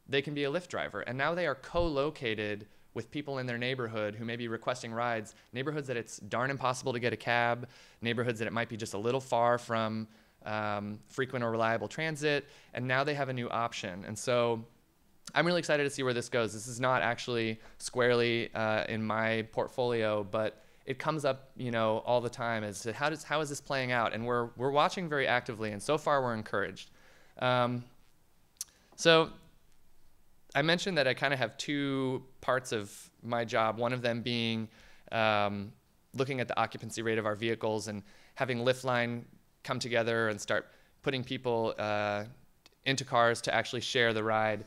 C: they can be a Lyft driver. And now they are co-located with people in their neighborhood who may be requesting rides, neighborhoods that it's darn impossible to get a cab, neighborhoods that it might be just a little far from frequent or reliable transit, and now they have a new option. And so I'm really excited to see where this goes. This is not actually squarely in my portfolio, but it comes up, all the time as to how is this playing out? And we're watching very actively, and so far we're encouraged. So I mentioned that I kind of have two parts of my job, one of them being looking at the occupancy rate of our vehicles and having Lyftline come together and start putting people into cars to actually share the ride.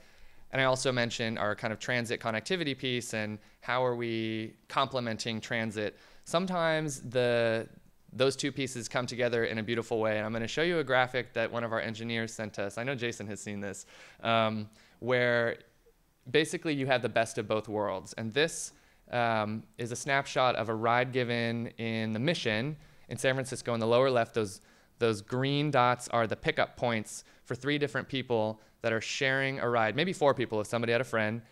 C: And I also mentioned our kind of transit connectivity piece and how are we complementing transit. Sometimes those two pieces come together in a beautiful way. And I'm going to show you a graphic that one of our engineers sent us. I know Jason has seen this, where basically you have the best of both worlds. And this is a snapshot of a ride given in the Mission in San Francisco. In the lower left, those green dots are the pickup points for 3 different people that are sharing a ride, maybe 4 people if somebody had a friend,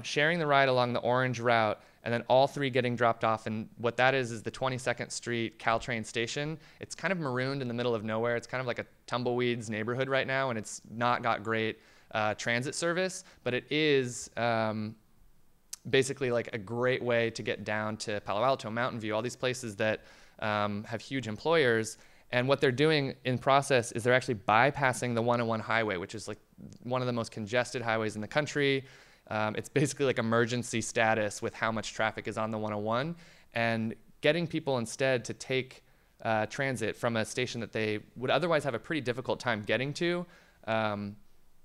C: sharing the ride along the orange route, and then all 3 getting dropped off. And what that is the 22nd Street Caltrain station. It's kind of marooned in the middle of nowhere. It's kind of like a tumbleweeds neighborhood right now, and it's not got great transit service, but it is basically like a great way to get down to Palo Alto, Mountain View, all these places that have huge employers. And what they're doing in process is they're actually bypassing the 101 highway, which is like one of the most congested highways in the country. It's basically like emergency status with how much traffic is on the 101, and getting people instead to take transit from a station that they would otherwise have a pretty difficult time getting to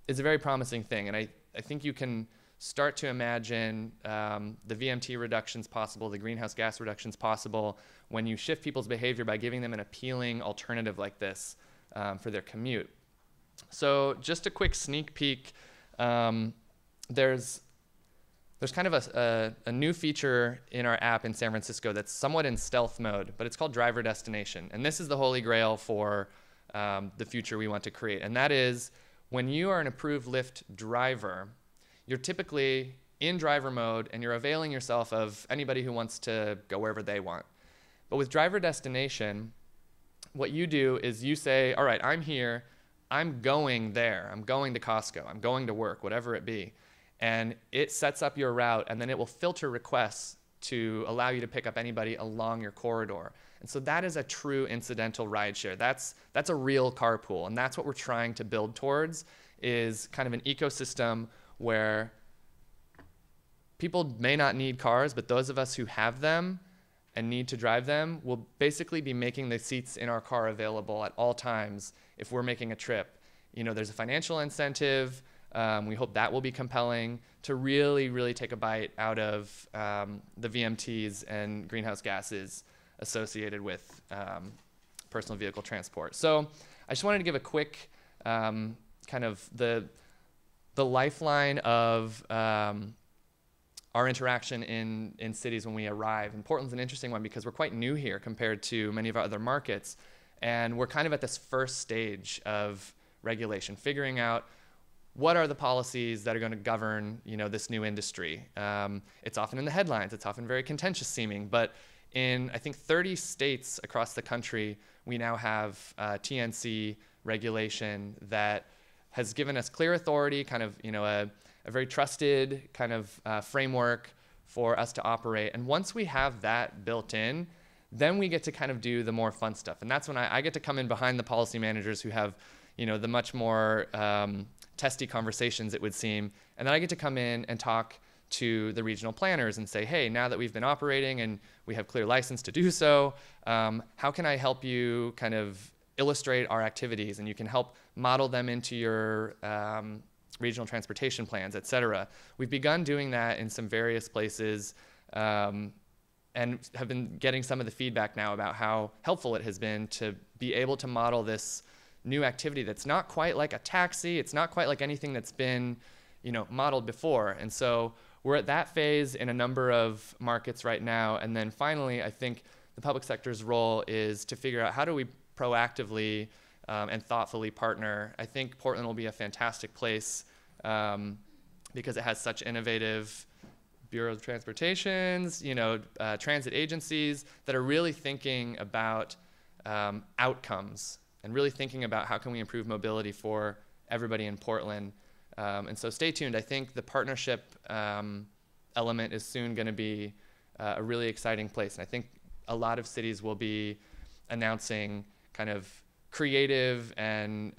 C: is a very promising thing. And I think you can start to imagine the VMT reductions possible, the greenhouse gas reductions possible when you shift people's behavior by giving them an appealing alternative like this for their commute. So just a quick sneak peek. There's kind of a new feature in our app in San Francisco that's somewhat in stealth mode, but it's called Driver Destination. And this is the holy grail for the future we want to create. And that is, when you are an approved Lyft driver, you're typically in driver mode and you're availing yourself of anybody who wants to go wherever they want. But with Driver Destination, what you do is you say, all right, I'm here, I'm going there, I'm going to Costco, I'm going to work, whatever it be. And it sets up your route, and then it will filter requests to allow you to pick up anybody along your corridor. And so that is a true incidental rideshare. That's a real carpool, and that's what we're trying to build towards, is kind of an ecosystem where people may not need cars, but those of us who have them and need to drive them will basically be making the seats in our car available at all times if we're making a trip. There's a financial incentive. We hope that will be compelling to really, really take a bite out of the VMTs and greenhouse gases associated with personal vehicle transport. So I just wanted to give a quick kind of the lifeline of our interaction in cities when we arrive. And Portland's an interesting one because we're quite new here compared to many of our other markets. And we're kind of at this first stage of regulation, figuring out what are the policies that are going to govern, this new industry. It's often in the headlines. It's often very contentious seeming. But in, I think, 30 states across the country, we now have TNC regulation that has given us clear authority, kind of, a very trusted kind of framework for us to operate. And once we have that built in, then we get to kind of do the more fun stuff. And that's when I get to come in behind the policy managers who have, the much more testy conversations, it would seem. And then I get to come in and talk to the regional planners and say, hey, now that we've been operating and we have clear license to do so, how can I help you kind of illustrate our activities, and you can help model them into your regional transportation plans, et cetera. We've begun doing that in some various places, and have been getting some of the feedback now about how helpful it has been to be able to model this new activity that's not quite like a taxi, it's not quite like anything that's been, modeled before. And so we're at that phase in a number of markets right now. And then finally, I think the public sector's role is to figure out how do we proactively and thoughtfully partner. I think Portland will be a fantastic place because it has such innovative bureaus of transportations, transit agencies that are really thinking about outcomes and really thinking about how can we improve mobility for everybody in Portland. And so stay tuned. I think the partnership element is soon going to be a really exciting place. And I think a lot of cities will be announcing kind of creative and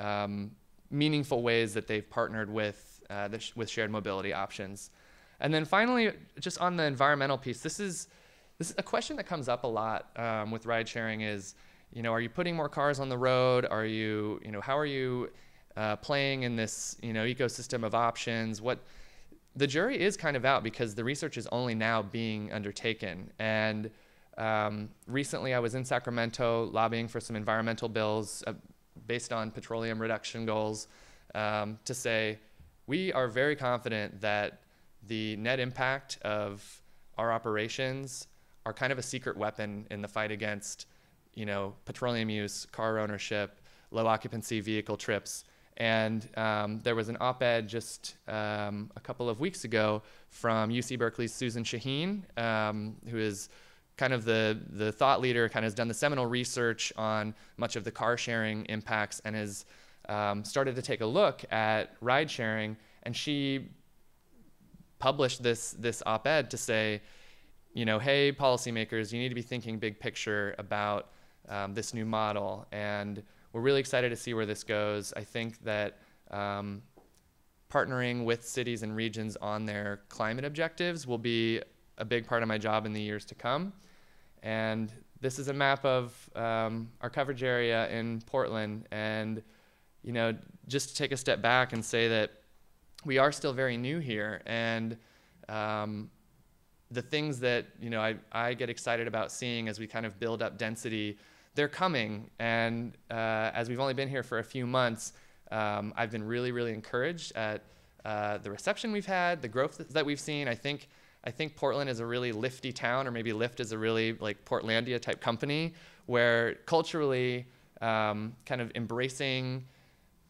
C: meaningful ways that they've partnered with shared mobility options. And then finally, just on the environmental piece, this is a question that comes up a lot with ride sharing is, are you putting more cars on the road? Are you, how are you playing in this, ecosystem of options? The jury is kind of out because the research is only now being undertaken. And recently I was in Sacramento lobbying for some environmental bills based on petroleum reduction goals to say, we are very confident that the net impact of our operations are kind of a secret weapon in the fight against, petroleum use, car ownership, low occupancy vehicle trips. And there was an op-ed just a couple of weeks ago from UC Berkeley's Susan Shaheen, who is kind of the thought leader, kind of has done the seminal research on much of the car sharing impacts and has started to take a look at ride sharing. And she published this op-ed to say, hey, policymakers, you need to be thinking big picture about this new model. And we're really excited to see where this goes. I think that partnering with cities and regions on their climate objectives will be a big part of my job in the years to come. And this is a map of our coverage area in Portland. And, just to take a step back and say that we are still very new here. And the things that, I get excited about seeing as we kind of build up density, they're coming. And as we've only been here for a few months, I've been really, really encouraged at the reception we've had, the growth that we've seen. I think Portland is a really Lyfty town, or maybe Lyft is a really like Portlandia type company, where culturally kind of embracing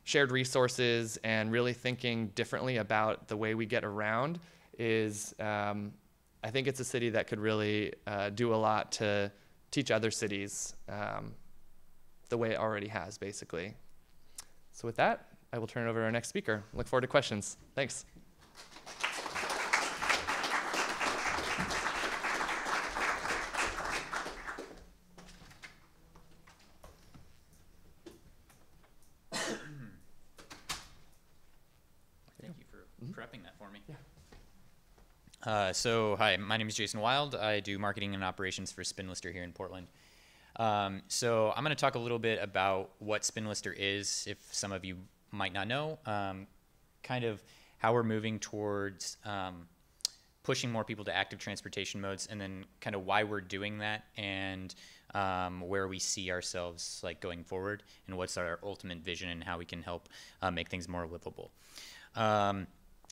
C: shared resources and really thinking differently about the way we get around is, I think it's a city that could really do a lot to teach other cities the way it already has, basically. So with that, I will turn it over to our next speaker. Look forward to questions. Thanks.
D: Thank you for prepping that for me.
C: Yeah.
D: So hi, my name is Jason Wilde. I do marketing and operations for Spinlister here in Portland. So I'm going to talk a little bit about what Spinlister is, if some of you might not know, kind of how we're moving towards pushing more people to active transportation modes, and then kind of why we're doing that, and where we see ourselves like going forward, and what's our ultimate vision, and how we can help make things more livable.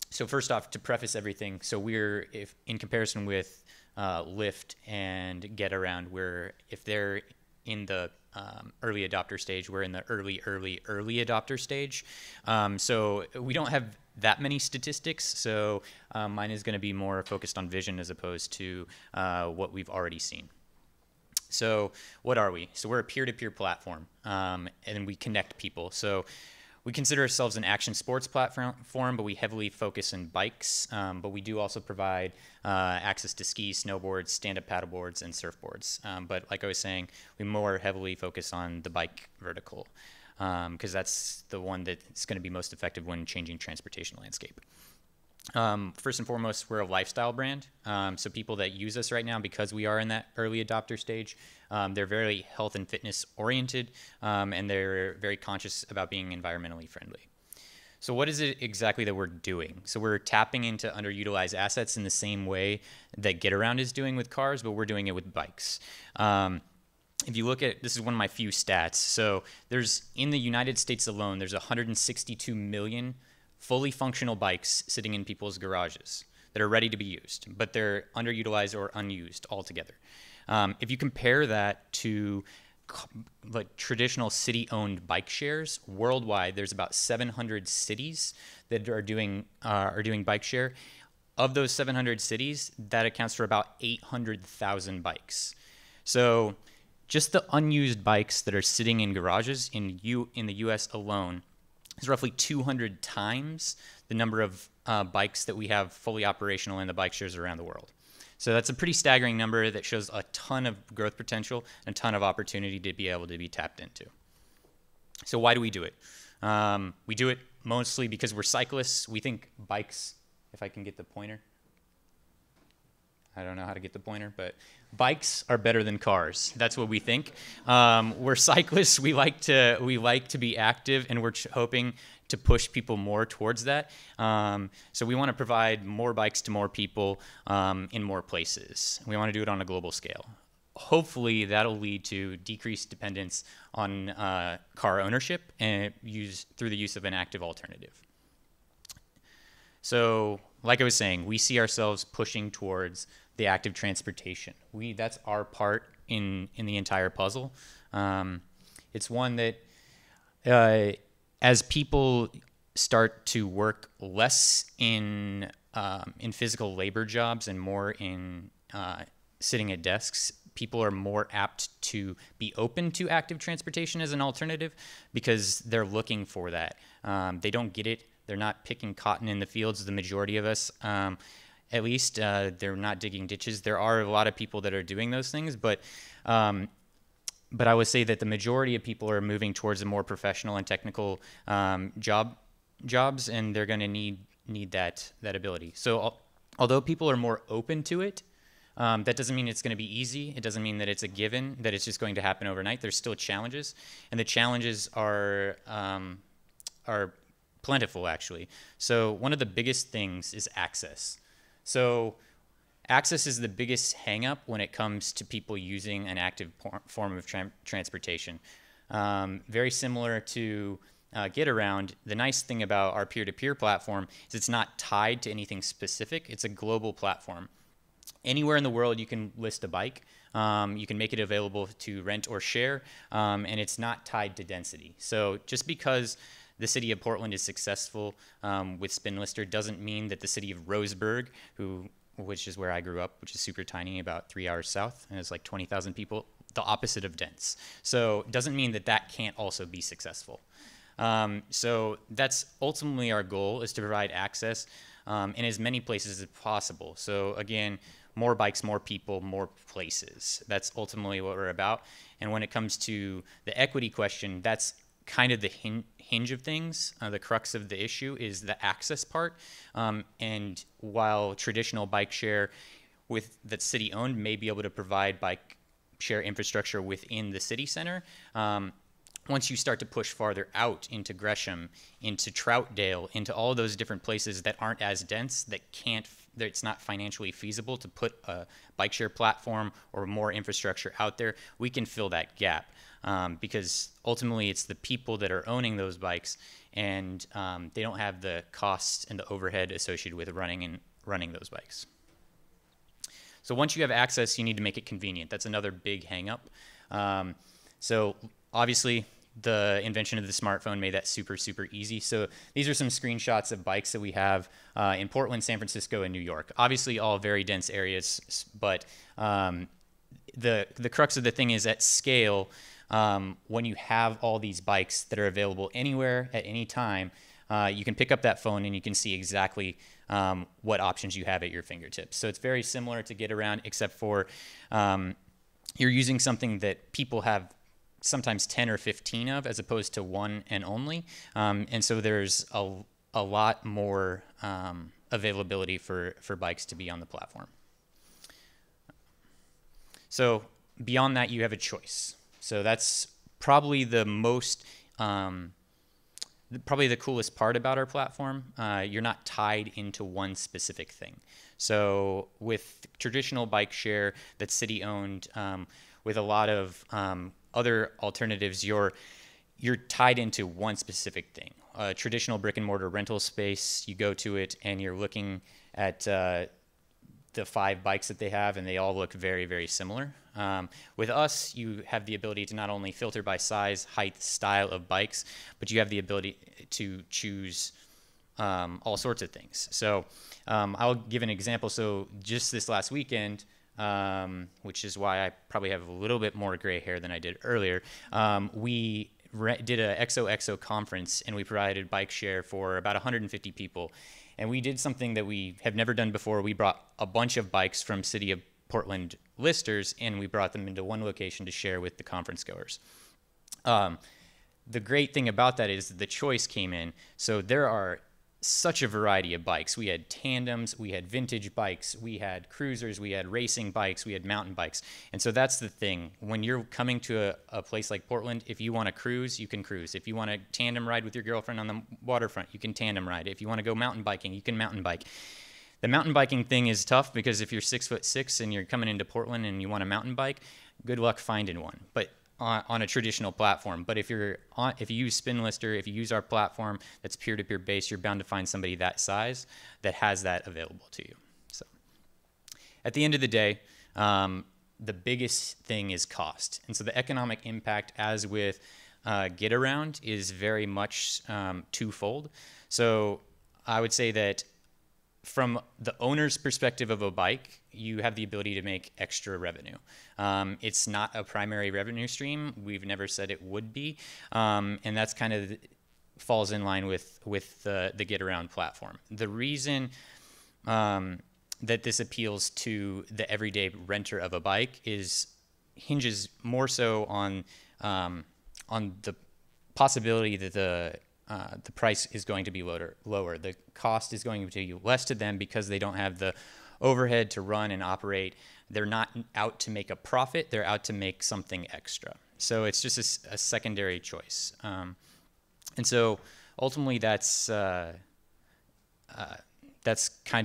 D: So first off, to preface everything, so if in comparison with Lyft and Getaround, if they're in the early adopter stage, we're in the early adopter stage. So we don't have that many statistics. So mine is going to be more focused on vision as opposed to what we've already seen. So what are we? So we're a peer-to-peer platform, and we connect people. So we consider ourselves an action sports platform, but we heavily focus on bikes. But we do also provide access to skis, snowboards, stand-up paddleboards, and surfboards. But like I was saying, we more heavily focus on the bike vertical because that's the one that's going to be most effective when changing transportation landscape. First and foremost, we're a lifestyle brand. So people that use us right now, because we are in that early adopter stage, they're very health and fitness oriented, and they're very conscious about being environmentally friendly. So what is it exactly that we're doing? So we're tapping into underutilized assets in the same way that GetAround is doing with cars, but we're doing it with bikes. If you look at, this is one of my few stats. So in the United States alone, there's 162 million fully functional bikes sitting in people's garages that are ready to be used, but they're underutilized or unused altogether. If you compare that to like traditional city-owned bike shares worldwide, there's about 700 cities that are doing bike share. Of those 700 cities, that accounts for about 800,000 bikes. So just the unused bikes that are sitting in garages in the U.S. alone is roughly 200 times the number of bikes that we have fully operational in the bike shares around the world. So that's a pretty staggering number that shows a ton of growth potential and a ton of opportunity to be able to be tapped into. So why do we do it? We do it mostly because we're cyclists. We think bikes, if I can get the pointer. I don't know how to get the pointer, but bikes are better than cars. That's what we think. We're cyclists. We like to be active, and we're hoping to push people more towards that. So we want to provide more bikes to more people in more places. We want to do it on a global scale. Hopefully, that'll lead to decreased dependence on car ownership and through the use of an active alternative. So, like I was saying, we see ourselves pushing towards the active transportation. That's our part in the entire puzzle. It's one that as people start to work less in physical labor jobs and more in sitting at desks, people are more apt to be open to active transportation as an alternative because they're looking for that. They don't get it. They're not picking cotton in the fields, the majority of us. At least they're not digging ditches. There are a lot of people that are doing those things, but I would say that the majority of people are moving towards a more professional and technical jobs, and they're going to need that ability. So although people are more open to it, that doesn't mean it's going to be easy. It doesn't mean that it's a given, that it's just going to happen overnight. There's still challenges, and the challenges are plentiful, actually. So one of the biggest things is access. So access is the biggest hang-up when it comes to people using an active form of transportation. Very similar to GetAround, the nice thing about our peer-to-peer platform is it's not tied to anything specific. It's a global platform. Anywhere in the world you can list a bike. You can make it available to rent or share, and it's not tied to density. So just because the city of Portland is successful with Spinlister doesn't mean that the city of Roseburg, which is where I grew up, which is super tiny, about 3 hours south, and it's like 20,000 people, the opposite of dense. So it doesn't mean that can't also be successful. So that's ultimately our goal, is to provide access in as many places as possible. So again, more bikes, more people, more places. That's ultimately what we're about. And when it comes to the equity question, that's kind of the hinge of things. The crux of the issue is the access part. And while traditional bike share that's city owned may be able to provide bike share infrastructure within the city center, once you start to push farther out into Gresham, into Troutdale, into all those different places that aren't as dense, that it's not financially feasible to put a bike share platform or more infrastructure out there, we can fill that gap. Because ultimately it's the people that are owning those bikes, and they don't have the costs and the overhead associated with running those bikes. So once you have access, you need to make it convenient. That's another big hang-up. So obviously the invention of the smartphone made that super, super easy. So these are some screenshots of bikes that we have in Portland, San Francisco, and New York. Obviously all very dense areas, but the crux of the thing is at scale. When you have all these bikes that are available anywhere at any time, you can pick up that phone and you can see exactly what options you have at your fingertips. So it's very similar to GetAround, except for you're using something that people have sometimes 10 or 15 of, as opposed to one and only. And so there's a lot more availability for bikes to be on the platform. So beyond that, you have a choice. So that's probably the most, probably the coolest part about our platform. You're not tied into one specific thing. So with traditional bike share that's city owned, with a lot of other alternatives, you're tied into one specific thing. Traditional brick and mortar rental space, you go to it and you're looking at the 5 bikes that they have, and they all look very, very similar. With us, you have the ability to not only filter by size, height, style of bikes, but you have the ability to choose all sorts of things. So I'll give an example. So just this last weekend, which is why I probably have a little bit more gray hair than I did earlier, we did a XOXO conference, and we provided bike share for about 150 people. And we did something that we have never done before. We brought a bunch of bikes from City of Portland listers, and we brought them into one location to share with the conference goers. The great thing about that is the choice came in. So there are such a variety of bikes. We had tandems, we had vintage bikes, we had cruisers, we had racing bikes, we had mountain bikes. And so that's the thing. When you're coming to a place like Portland, if you want to cruise, you can cruise. If you want to tandem ride with your girlfriend on the waterfront, you can tandem ride. If you want to go mountain biking, you can mountain bike. The mountain biking thing is tough because if you're 6'6" and you're coming into Portland and you want a mountain bike, good luck finding one. But on a traditional platform. But if you use Spinlister, if you use our platform that's peer-to-peer based, you're bound to find somebody that size that has that available to you. So at the end of the day, the biggest thing is cost. And so the economic impact, as with Get Around, is very much twofold. So I would say that from the owner's perspective of a bike, you have the ability to make extra revenue. It's not a primary revenue stream. We've never said it would be. And that's kind of falls in line with the Get Around platform. The reason that this appeals to the everyday renter of a bike hinges more so on the possibility that the price is going to be lower. The cost is going to be less to them because they don't have the overhead to run and operate. They're not out to make a profit. They're out to make something extra. So it's just a secondary choice. And so ultimately that's kind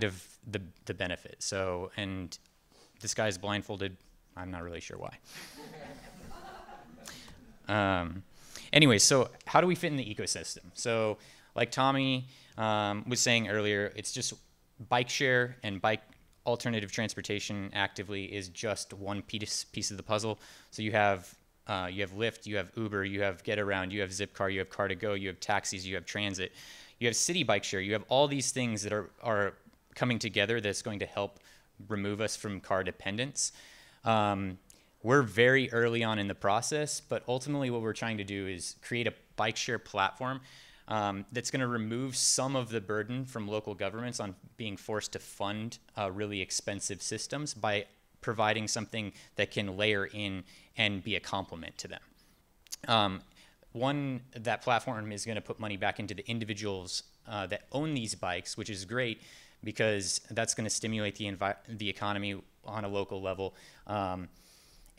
D: of the benefit. So, and this guy's blindfolded. I'm not really sure why. Anyway, so how do we fit in the ecosystem? So like Tommy was saying earlier, it's just bike share and bike alternative transportation actively is just one piece of the puzzle. So you have Lyft, you have Uber, you have Get Around, you have Zipcar, you have Car2Go, you have taxis, you have transit, you have city bike share. You have all these things that are coming together that's going to help remove us from car dependence. We're very early on in the process, but ultimately what we're trying to do is create a bike share platform that's going to remove some of the burden from local governments on being forced to fund really expensive systems by providing something that can layer in and be a complement to them. That platform is going to put money back into the individuals that own these bikes, which is great because that's going to stimulate the economy on a local level.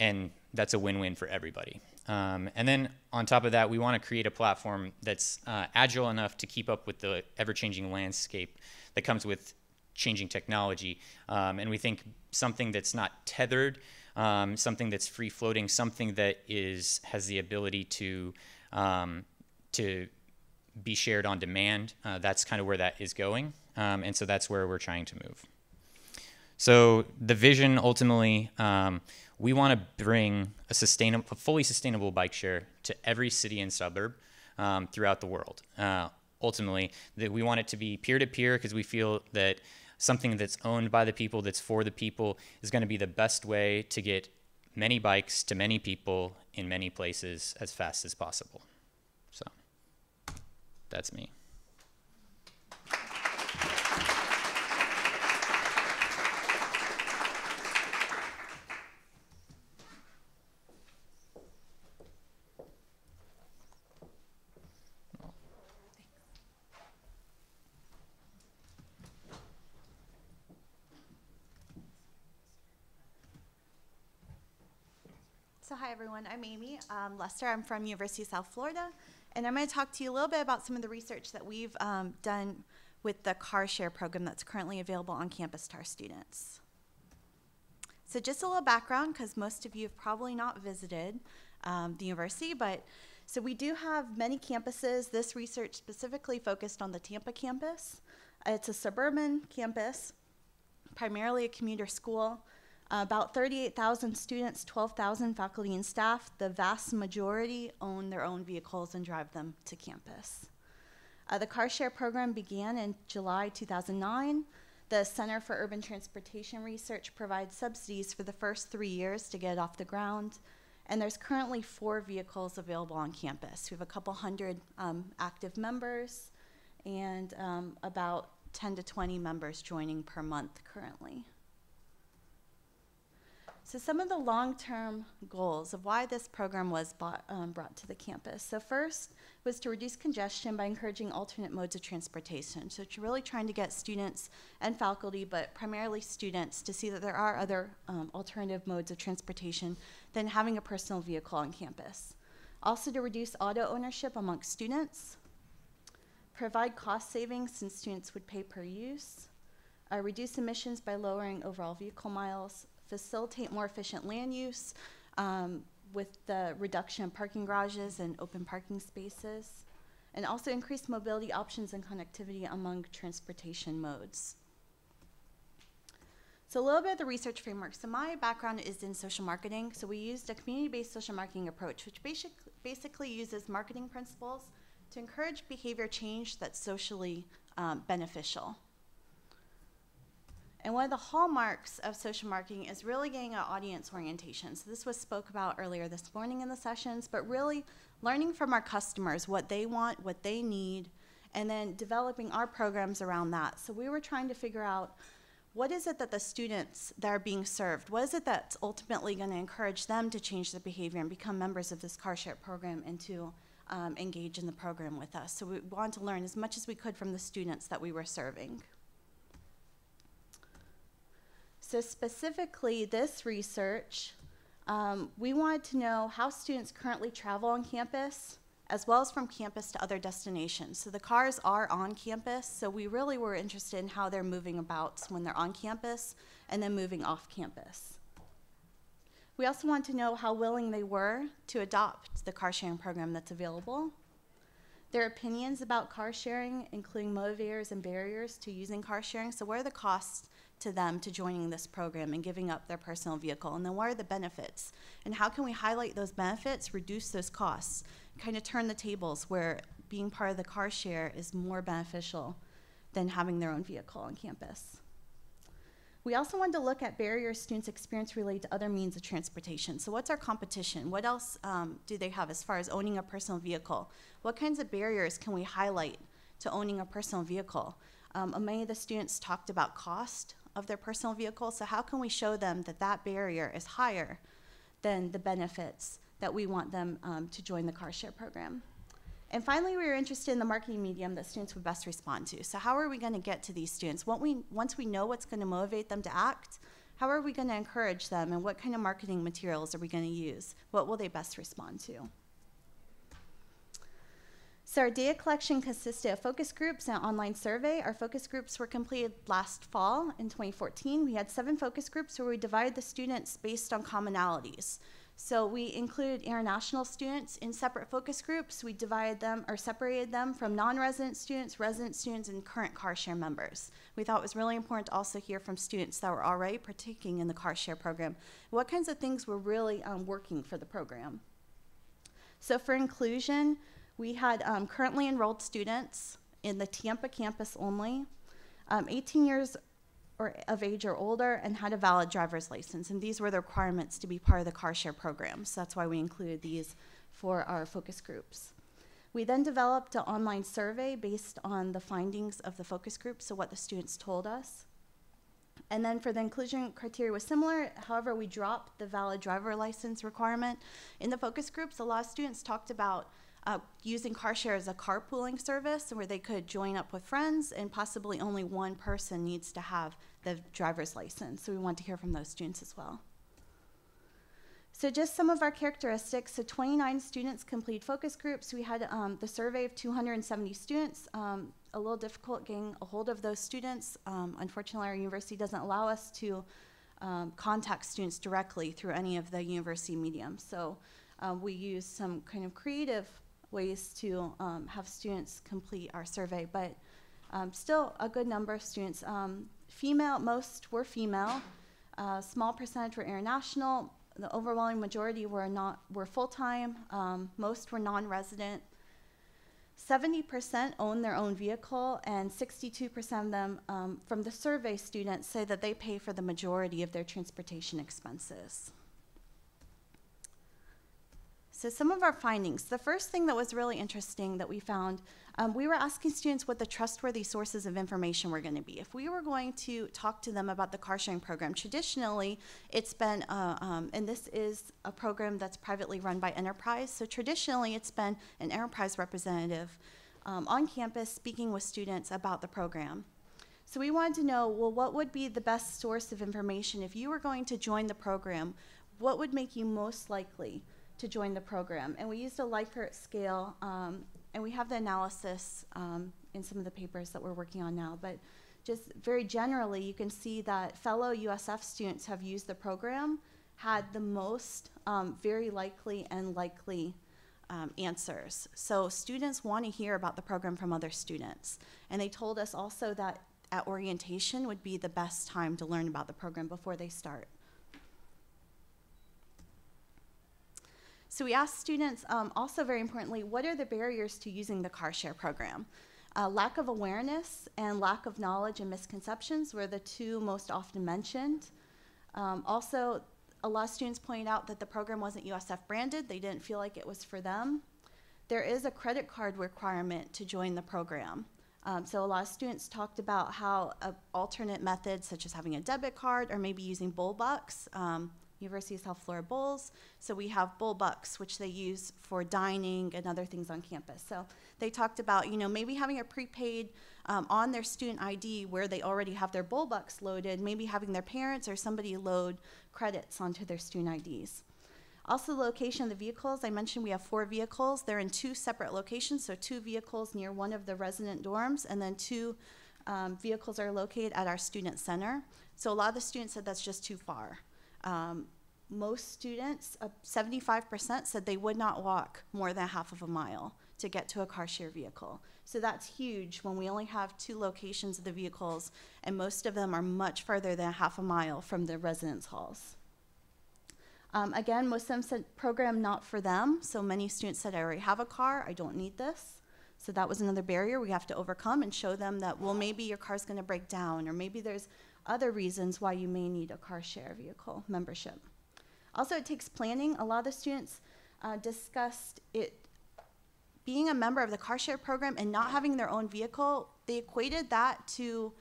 D: And that's a win-win for everybody. And then on top of that, we want to create a platform that's agile enough to keep up with the ever-changing landscape that comes with changing technology. And we think something that's not tethered, something that's free-floating, something that has the ability to be shared on demand. That's kind of where that is going. And so that's where we're trying to move. So the vision ultimately, we want to bring a fully sustainable bike share to every city and suburb throughout the world. Ultimately, that we want it to be peer-to-peer because we feel that something that's owned by the people, that's for the people, is going to be the best way to get many bikes to many people in many places as fast as possible. So that's me.
E: So hi everyone, I'm Amy Lester. I'm from University of South Florida, and I'm going to talk to you a little bit about some of the research that we've done with the car share program that's currently available on campus to our students. So just a little background, because most of you have probably not visited the university, but so we do have many campuses. This research specifically focused on the Tampa campus. It's a suburban campus, primarily a commuter school. About 38,000 students, 12,000 faculty and staff. The vast majority own their own vehicles and drive them to campus. The car share program began in July 2009. The Center for Urban Transportation Research provides subsidies for the first 3 years to get it off the ground. And there's currently 4 vehicles available on campus. We have a couple hundred active members and about 10 to 20 members joining per month currently. So some of the long-term goals of why this program was brought to the campus. So first was to reduce congestion by encouraging alternate modes of transportation. So it's really trying to get students and faculty, but primarily students, to see that there are other alternative modes of transportation than having a personal vehicle on campus. Also to reduce auto ownership amongst students, provide cost savings since students would pay per use, reduce emissions by lowering overall vehicle miles, facilitate more efficient land use with the reduction of parking garages and open parking spaces, and also increase mobility options and connectivity among transportation modes. So a little bit of the research framework. So my background is in social marketing. So we used a community-based social marketing approach, which basically uses marketing principles to encourage behavior change that's socially beneficial. And one of the hallmarks of social marketing is really getting an audience orientation. So this was spoke about earlier this morning in the sessions, but really learning from our customers what they want, what they need, and then developing our programs around that. So we were trying to figure out what is it that the students that are being served, what is it that's ultimately going to encourage them to change their behavior and become members of this car share program and to engage in the program with us. So we wanted to learn as much as we could from the students that we were serving. So specifically, this research, we wanted to know how students currently travel on campus, as well as from campus to other destinations. So the cars are on campus, so we really were interested in how they're moving about when they're on campus and then moving off campus. We also wanted to know how willing they were to adopt the car sharing program that's available, their opinions about car sharing, including motivators and barriers to using car sharing. So what are the costs to them to joining this program and giving up their personal vehicle? And then what are the benefits? And how can we highlight those benefits, reduce those costs, kind of turn the tables where being part of the car share is more beneficial than having their own vehicle on campus? We also wanted to look at barriers students experience related to other means of transportation. So what's our competition? What else do they have as far as owning a personal vehicle? What kinds of barriers can we highlight to owning a personal vehicle? Many of the students talked about cost of their personal vehicle, so how can we show them that that barrier is higher than the benefits that we want them to join the car share program? And finally, we were interested in the marketing medium that students would best respond to. So how are we going to get to these students? Once we know what's going to motivate them to act, how are we going to encourage them, and what kind of marketing materials are we going to use? What will they best respond to? So our data collection consisted of focus groups and an online survey. Our focus groups were completed last fall in 2014. We had 7 focus groups where we divided the students based on commonalities. So we included international students in separate focus groups. We divided them or separated them from non-resident students, resident students, and current car share members. We thought it was really important to also hear from students that were already partaking in the car share program. What kinds of things were really working for the program? So for inclusion, we had currently enrolled students in the Tampa campus only, 18 years of age or older, and had a valid driver's license. And these were the requirements to be part of the car share program. So that's why we included these for our focus groups. We then developed an online survey based on the findings of the focus group, so what the students told us. And then for the inclusion criteria was similar. However, we dropped the valid driver license requirement. In the focus groups, a lot of students talked about using car share as a carpooling service where they could join up with friends, and possibly only one person needs to have the driver's license. So we want to hear from those students as well. So just some of our characteristics. So 29 students complete focus groups. We had the survey of 270 students. A little difficult getting a hold of those students. Unfortunately, our university doesn't allow us to contact students directly through any of the university mediums. So we use some kind of creative ways to have students complete our survey, but still a good number of students. Female, most were female. Small percentage were international. The overwhelming majority were full-time. Most were non-resident. 70% own their own vehicle, and 62% of them from the survey students say that they pay for the majority of their transportation expenses. So some of our findings. The first thing that was really interesting that we found, we were asking students what the trustworthy sources of information were going to be. If we were going to talk to them about the car sharing program, traditionally it's been, and this is a program that's privately run by Enterprise, so traditionally it's been an Enterprise representative on campus speaking with students about the program. So we wanted to know, well, what would be the best source of information if you were going to join the program? What would make you most likely to join the program? And we used a Likert scale, and we have the analysis in some of the papers that we're working on now. But just very generally, you can see that fellow USF students have used the program, had the most very likely and likely answers. So students want to hear about the program from other students. And they told us also that at orientation would be the best time to learn about the program before they start. So we asked students, also very importantly, what are the barriers to using the car share program? Lack of awareness and lack of knowledge and misconceptions were the two most often mentioned. Also, a lot of students pointed out that the program wasn't USF branded. They didn't feel like it was for them. There is a credit card requirement to join the program. So a lot of students talked about how alternate methods, such as having a debit card or maybe using bowl bucks. University of South Florida bowls. So we have bowl bucks, which they use for dining and other things on campus. So they talked about, maybe having a prepaid on their student ID where they already have their bowl bucks loaded, maybe having their parents or somebody load credits onto their student IDs. Also, the location of the vehicles. I mentioned we have 4 vehicles. They're in 2 separate locations, so 2 vehicles near one of the resident dorms, and then 2 vehicles are located at our student center. So a lot of the students said that's just too far. Most students, 75% said they would not walk more than half of a mile to get to a car share vehicle. So that's huge when we only have 2 locations of the vehicles, and most of them are much further than half a mile from the residence halls. Again, most of them said program not for them. So many students said, I already have a car, I don't need this. So that was another barrier we have to overcome and show them that, well, maybe your car's gonna break down, or maybe there's other reasons why you may need a car share vehicle membership. Also, it takes planning. A lot of the students discussed it being a member of the car share program and not having their own vehicle. They equated that to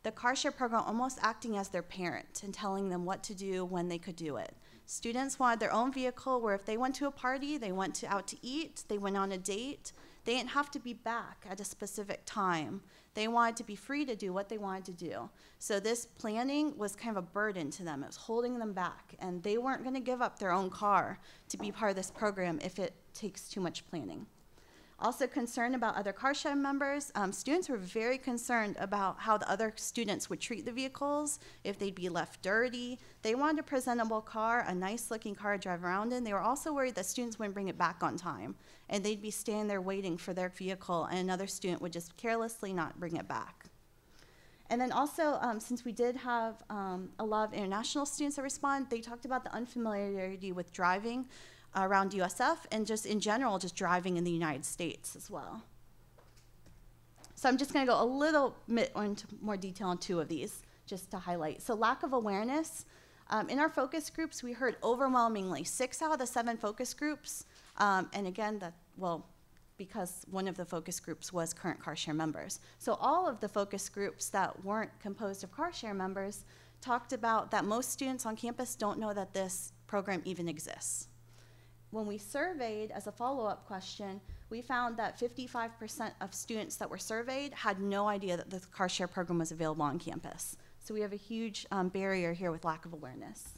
E: the car share program almost acting as their parent and telling them what to do when they could do it. Students wanted their own vehicle where if they went to a party, they went out to eat, they went on a date, they didn't have to be back at a specific time. They wanted to be free to do what they wanted to do. So this planning was kind of a burden to them. It was holding them back, and they weren't going to give up their own car to be part of this program if it takes too much planning. Also concerned about other car share members. Students were very concerned about how the other students would treat the vehicles, if they'd be left dirty. They wanted a presentable car, a nice looking car to drive around in. They were also worried that students wouldn't bring it back on time, and they'd be standing there waiting for their vehicle, and another student would just carelessly not bring it back. And then also, since we did have a lot of international students that respond, they talked about the unfamiliarity with driving around USF, and just in general, just driving in the United States as well. So I'm just gonna go a little bit into more detail on 2 of these, just to highlight. So lack of awareness. In our focus groups, we heard overwhelmingly 6 out of the 7 focus groups, and again, because one of the focus groups was current car share members. So all of the focus groups that weren't composed of car share members talked about that most students on campus don't know that this program even exists. When we surveyed as a follow-up question, we found that 55% of students that were surveyed had no idea that the car share program was available on campus. So we have a huge barrier here with lack of awareness.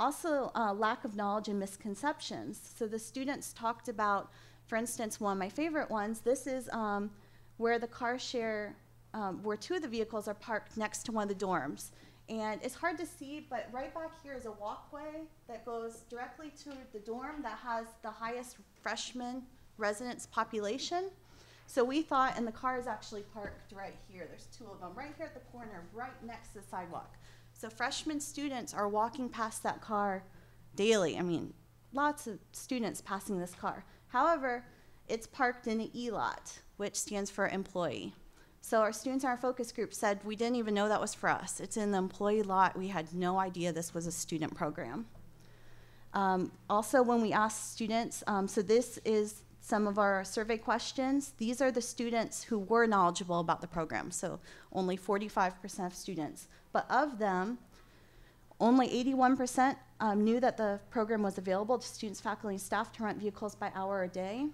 E: Also, lack of knowledge and misconceptions. So the students talked about, for instance, one of my favorite ones, this is where the car share, where two of the vehicles are parked next to one of the dorms. And it's hard to see, but right back here is a walkway that goes directly to the dorm that has the highest freshman residence population. So we thought, and the car is actually parked right here. There's two of them right here at the corner, right next to the sidewalk. So freshman students are walking past that car daily. I mean, lots of students passing this car. However, it's parked in an E-lot, which stands for employee. So our students in our focus group said, we didn't even know that was for us. It's in the employee lot. We had no idea this was a student program. Also, when we asked students, so this is some of our survey questions. These are the students who were knowledgeable about the program, so only 45% of students. But of them, only 81% knew that the program was available to students, faculty, and staff to rent vehicles by hour or day.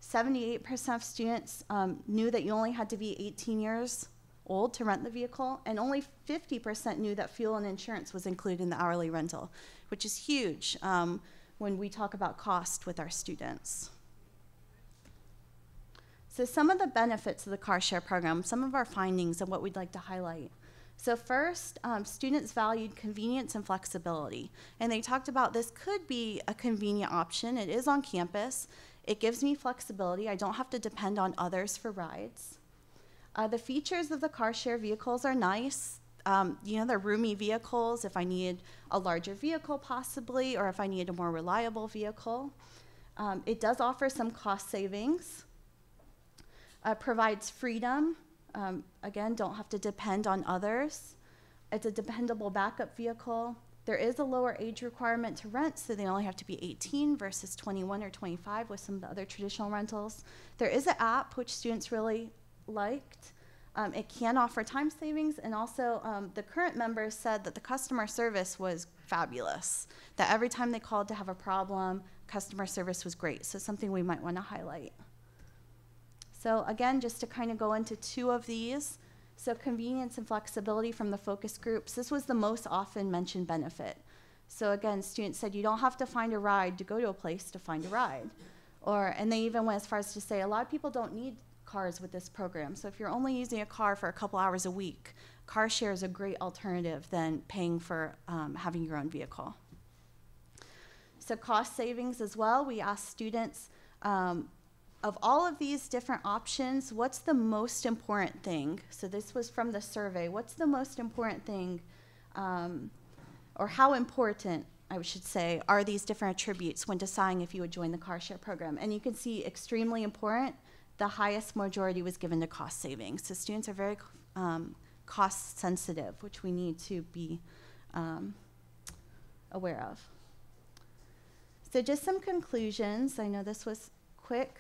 E: 78% of students knew that you only had to be 18 years old to rent the vehicle, and only 50% knew that fuel and insurance was included in the hourly rental, which is huge when we talk about cost with our students. So some of the benefits of the car share program, some of our findings and what we'd like to highlight. So first, students valued convenience and flexibility. And they talked about this could be a convenient option. It is on campus. It gives me flexibility. I don't have to depend on others for rides. The features of the car share vehicles are nice. You know, they're roomy vehicles if I needed a larger vehicle possibly, or if I needed a more reliable vehicle. It does offer some cost savings. Provides freedom. Again, don't have to depend on others. It's a dependable backup vehicle. There is a lower age requirement to rent, so they only have to be 18 versus 21 or 25 with some of the other traditional rentals. There is an app which students really liked. It can offer time savings, and also the current members said that the customer service was fabulous, that every time they called to have a problem, customer service was great, so something we might want to highlight. So again, just to kind of go into two of these. So convenience and flexibility from the focus groups. This was the most often mentioned benefit. So again, students said you don't have to find a ride to go to a place to find a ride. And they even went as far as to say a lot of people don't need cars with this program. So if you're only using a car for a couple hours a week, car share is a great alternative than paying for having your own vehicle. So cost savings as well. We asked students, of all of these different options, what's the most important thing? So this was from the survey. What's the most important thing, or how important, I should say, are these different attributes when deciding if you would join the car share program? And you can see extremely important, the highest majority was given to cost savings. So students are very cost sensitive, which we need to be aware of. So just some conclusions. I know this was quick,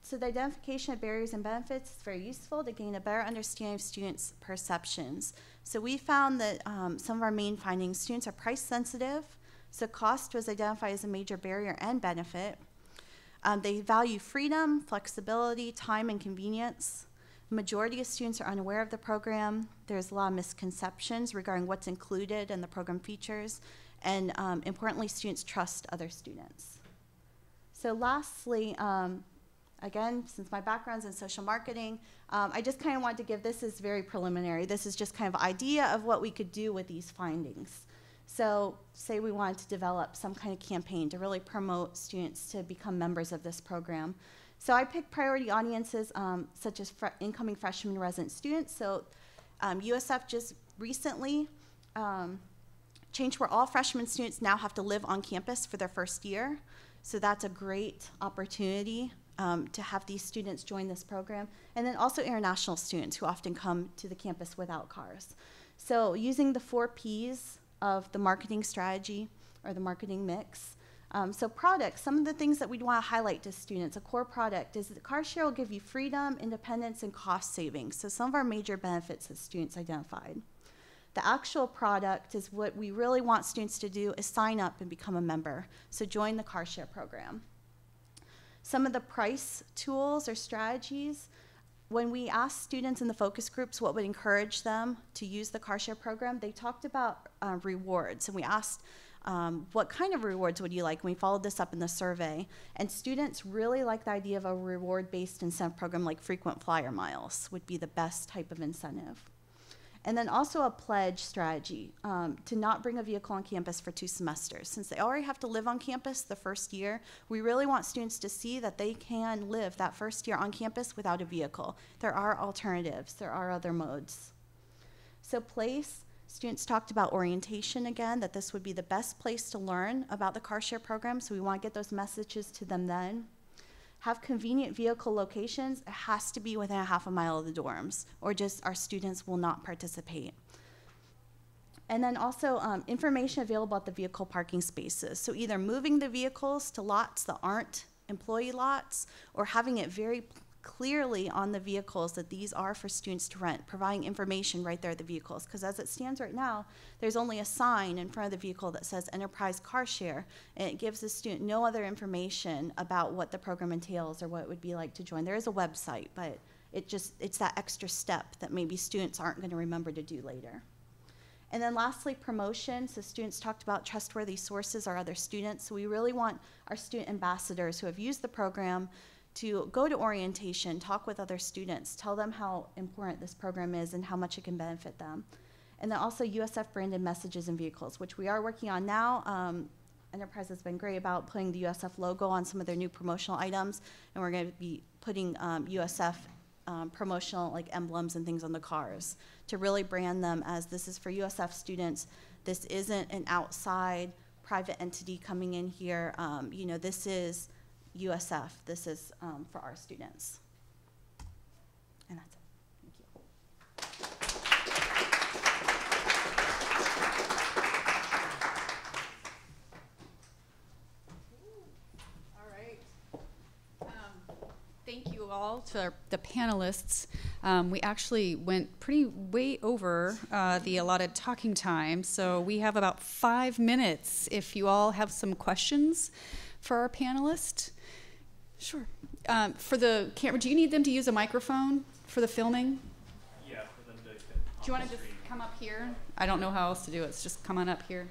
E: so the identification of barriers and benefits is very useful to gain a better understanding of students' perceptions. So we found that some of our main findings, students are price sensitive, so cost was identified as a major barrier and benefit. They value freedom, flexibility, time, and convenience. The majority of students are unaware of the program. There's a lot of misconceptions regarding what's included in the program features, and importantly, students trust other students. So lastly, again, since my background's in social marketing, I just kind of wanted to give, this is very preliminary. This is just kind of idea of what we could do with these findings. So say we wanted to develop some kind of campaign to really promote students to become members of this program. So I picked priority audiences such as incoming freshman resident students. So USF just recently changed where all freshman students now have to live on campus for their first year. So that's a great opportunity to have these students join this program. And then also international students who often come to the campus without cars. So using the 4 Ps of the marketing strategy or the marketing mix. So products, some of the things that we'd want to highlight to students, a core product is that car share will give you freedom, independence, and cost savings. So some of our major benefits that students identified. The actual product is what we really want students to do is sign up and become a member. So join the car share program. Some of the price tools or strategies, when we asked students in the focus groups what would encourage them to use the car share program, they talked about rewards. And we asked, what kind of rewards would you like? And we followed this up in the survey. And students really like the idea of a reward-based incentive program like frequent flyer miles would be the best type of incentive. And then also a pledge strategy to not bring a vehicle on campus for 2 semesters. Since they already have to live on campus the first year, we really want students to see that they can live that first year on campus without a vehicle. There are alternatives. There are other modes. So place, students talked about orientation again, that this would be the best place to learn about the car share program, so we want to get those messages to them then. Have convenient vehicle locations. It has to be within a half a mile of the dorms, or just our students will not participate. And then also information available at the vehicle parking spaces. So either moving the vehicles to lots that aren't employee lots, or having it very clearly on the vehicles that these are for students to rent, providing information right there at the vehicles. Because as it stands right now, there's only a sign in front of the vehicle that says Enterprise Car Share, and it gives the student no other information about what the program entails or what it would be like to join. There is a website, but it's that extra step that maybe students aren't going to remember to do later. And then lastly, promotion. So students talked about trustworthy sources or other students. So we really want our student ambassadors who have used the program to go to orientation, talk with other students, tell them how important this program is and how much it can benefit them. And then also USF branded messages in vehicles, which we are working on now. Enterprise has been great about putting the USF logo on some of their new promotional items, and we're going to be putting USF promotional like emblems and things on the cars to really brand them as this is for USF students. This isn't an outside private entity coming in here. You know, this is USF. This is for our students. And that's it. Thank you.
A: All right. Thank you all to the panelists. We actually went way over the allotted talking time, so we have about 5 minutes if you all have some questions for our panelist. Sure. For the camera, do you need them to use a microphone for the filming?
F: Yeah, for them to get
A: Do you want to just come up here? I don't know how else to do it. It's just come on up here.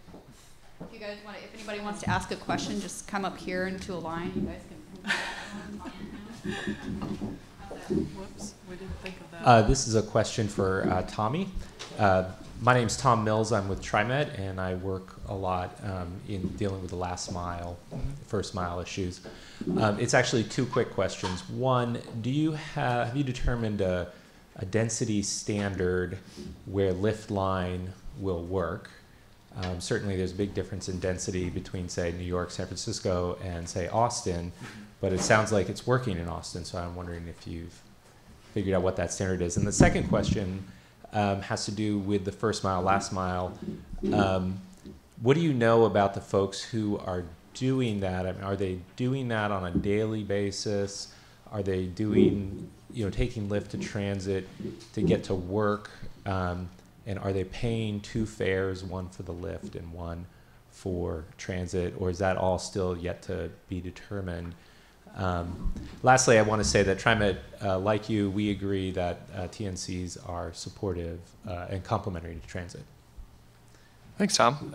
A: If you guys want to, if anybody wants to ask a question, just come up here into a line. You guys can.
B: Whoops, we didn't think of that.
G: This is a question for Tommy. My name's Tom Mills. I'm with TriMet, and I work a lot in dealing with the last mile, first mile issues. It's actually 2 quick questions. One, have you determined a density standard where Lyft line will work? Certainly there's a big difference in density between, say, New York, San Francisco, and, say, Austin, but it sounds like it's working in Austin, so I'm wondering if you've figured out what that standard is. And the second question has to do with the first mile, last mile. What do you know about the folks who are doing that? I mean, are they doing that on a daily basis? Are they doing, taking Lyft to transit to get to work? And are they paying 2 fares, one for the Lyft and one for transit? Or is that all still yet to be determined? Lastly, I want to say that TriMet, like you, we agree that TNCs are supportive and complementary to transit.
C: Thanks, Tom.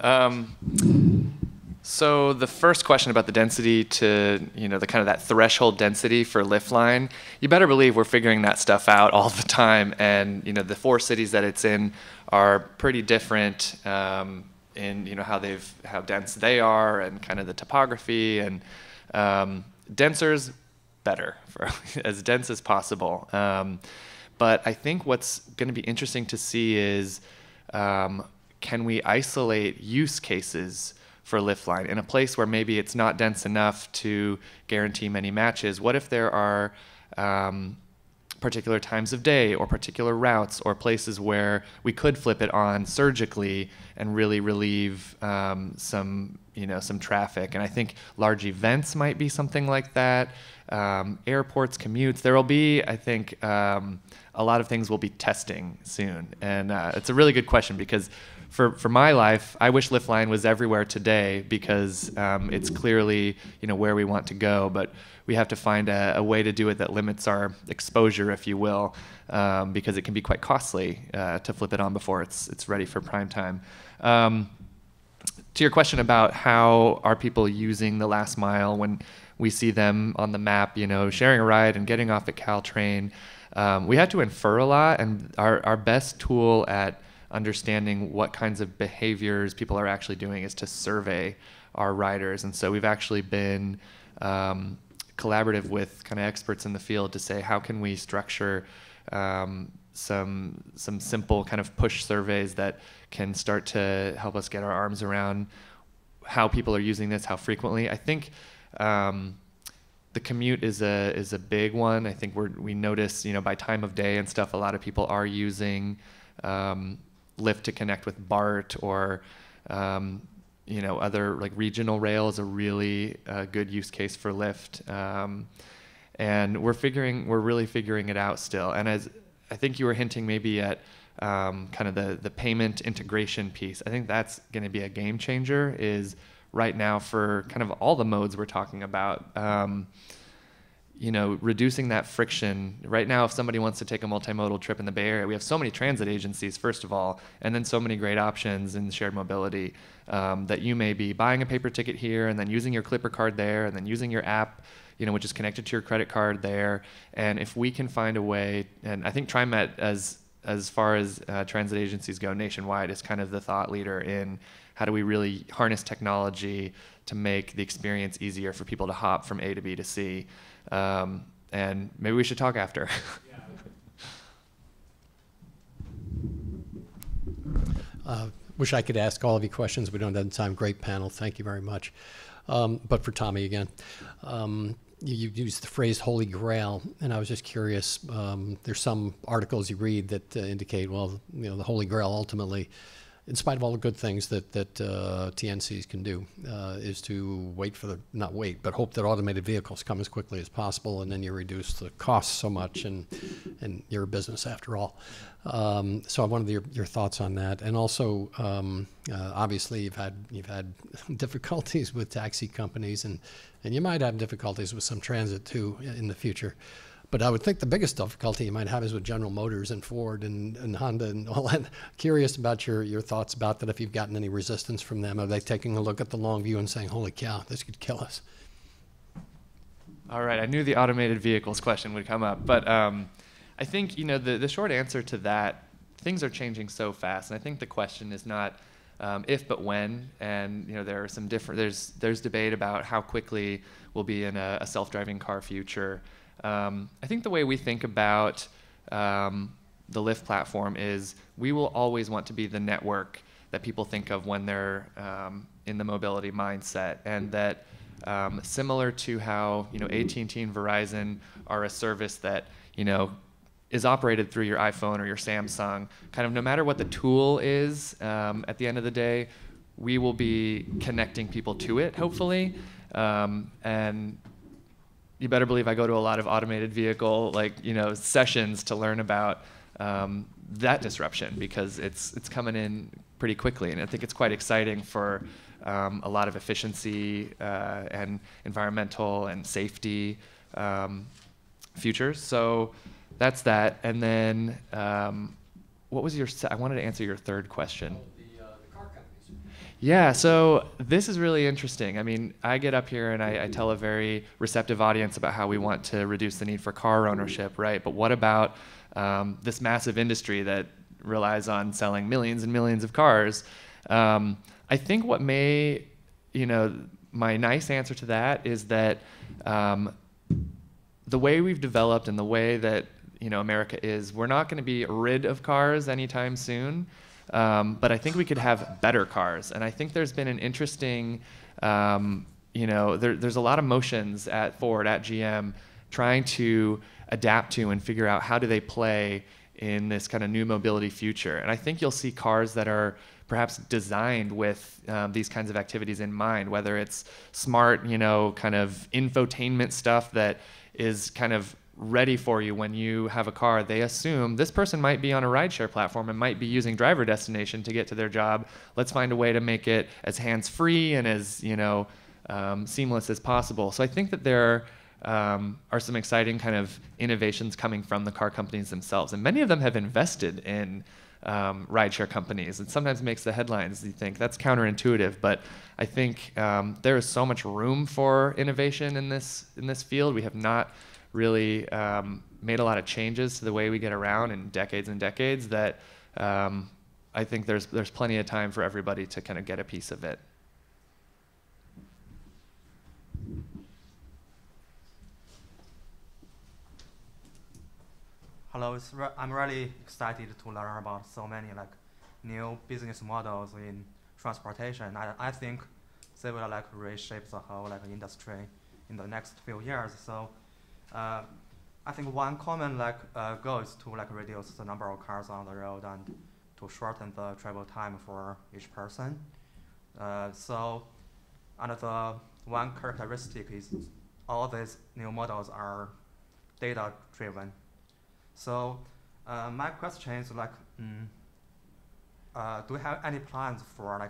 C: So the first question about the density to, the kind of that threshold density for Lyft line, you better believe we're figuring that stuff out all the time. And, the 4 cities that it's in are pretty different in, how dense they are and kind of the topography, and denser's better, for as dense as possible. But I think what's going to be interesting to see is, can we isolate use cases for Lyft line in a place where maybe it's not dense enough to guarantee many matches? What if there are particular times of day or particular routes or places where we could flip it on surgically and really relieve some traffic? And I think large events might be something like that. Airports, commutes. There will be, I think, a a lot of things we'll be testing soon. And it's a really good question, because for my life, I wish Lyft Line was everywhere today, because it's clearly, you know, where we want to go, but we have to find a way to do it that limits our exposure, if you will, because it can be quite costly to flip it on before it's ready for prime time. To your question about how are people using the last mile when we see them on the map, you know, sharing a ride and getting off at Caltrain, we have to infer a lot, and our best tool at understanding what kinds of behaviors people are actually doing is to survey our riders. And so we've actually been collaborative with kind of experts in the field to say, how can we structure some simple kind of push surveys that can start to help us get our arms around how people are using this, how frequently. I think the commute is a big one. I think we notice, you know, by time of day and stuff, a lot of people are using Lyft to connect with BART, or you know, other like regional rail is a really good use case for Lyft. And we're really figuring it out still. And as I think you were hinting maybe at kind of the payment integration piece, I think that's going to be a game changer, is right now for kind of all the modes we're talking about, you know, reducing that friction. Right now, if somebody wants to take a multimodal trip in the Bay Area, we have so many transit agencies, first of all, and then so many great options in shared mobility, that you may be buying a paper ticket here and then using your Clipper card there and then using your app, you know, which is connected to your credit card there. And if we can find a way, and I think TriMet, as far as transit agencies go nationwide, is kind of the thought leader in how do we really harness technology to make the experience easier for people to hop from A to B to C. And maybe we should talk after.
H: Wish I could ask all of you questions. We don't have time. Great panel. Thank you very much. But for Tommy again, you used the phrase Holy Grail, and I was just curious. There's some articles you read that indicate, well, you know, the Holy Grail ultimately, in spite of all the good things that TNCs can do, is to not wait, but hope that automated vehicles come as quickly as possible, and then you reduce the costs so much, and you're a business after all. So I wanted your thoughts on that, and also obviously you've had difficulties with taxi companies, and you might have difficulties with some transit too in the future. But I would think the biggest difficulty you might have is with General Motors and Ford and Honda and all that. Curious about your thoughts about that, if you've gotten any resistance from them. Are they taking a look at the long view and saying, holy cow, this could kill us?
C: All right, I knew the automated vehicles question would come up. But I think, you know, the short answer to that, things are changing so fast. And I think the question is not if, but when. And, you know, there are some different, there's debate about how quickly we'll be in a self-driving car future. I think the way we think about the Lyft platform is we will always want to be the network that people think of when they're in the mobility mindset, and that similar to how, you know, AT&T and Verizon are a service that, you know, is operated through your iPhone or your Samsung, kind of no matter what the tool is, at the end of the day, we will be connecting people to it, hopefully. And you better believe I go to a lot of automated vehicle, like, you know, sessions to learn about that disruption, because it's coming in pretty quickly, and I think it's quite exciting for a lot of efficiency and environmental and safety futures. So that's that. And then what was I wanted to answer your third question. Yeah, so this is really interesting. I mean, I get up here and I tell a very receptive audience about how we want to reduce the need for car ownership, right? But what about this massive industry that relies on selling millions and millions of cars? I think what may, you know, my nice answer to that is that the way we've developed and the way that, you know, America is, we're not going to be rid of cars anytime soon. But I think we could have better cars. And I think there's been an interesting, you know, there's a lot of motions at Ford, at GM, trying to adapt to and figure out how do they play in this kind of new mobility future. And I think you'll see cars that are perhaps designed with these kinds of activities in mind, whether it's smart, you know, kind of infotainment stuff that is kind of ready for you when you have a car. They assume this person might be on a rideshare platform and might be using driver destination to get to their job. Let's find a way to make it as hands-free and as seamless as possible. So I think that there are some exciting kind of innovations coming from the car companies themselves, and many of them have invested in rideshare companies. It sometimes makes the headlines. You think that's counterintuitive, but I think there is so much room for innovation in this field. We have not really made a lot of changes to the way we get around in decades and decades that I think there's plenty of time for everybody to kind of get a piece of it.
F: Hello, I'm really excited to learn about so many new business models in transportation. I think they will reshape the whole industry in the next few years. So I think one common goal is to reduce the number of cars on the road and to shorten the travel time for each person. So the one characteristic is all these new models are data driven. So my question is do you have any plans for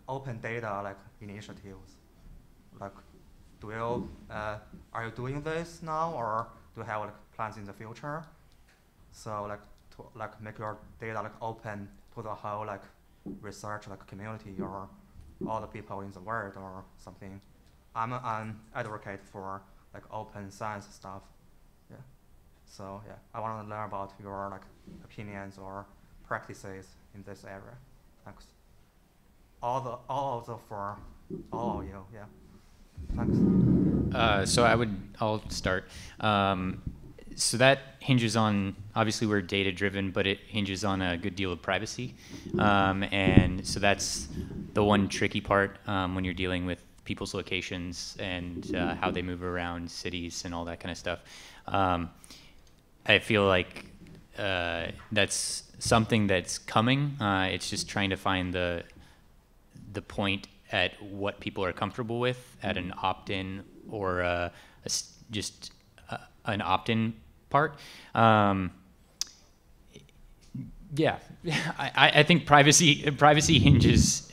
F: open data initiatives? Are you doing this now, or do you have plans in the future? So to make your data open to the whole research community or all the people in the world or something. I'm an advocate for open science stuff. Yeah. So yeah, I want to learn about your opinions or practices in this area. Thanks. All of the for all of you. Yeah. Thanks.
D: So I'll start. So that hinges on, obviously we're data driven, but it hinges on a good deal of privacy. And so that's the one tricky part when you're dealing with people's locations and how they move around cities and all that kind of stuff. I feel like that's something that's coming. It's just trying to find the point at what people are comfortable with at an opt-in or just an opt-in part. Yeah, I think privacy hinges,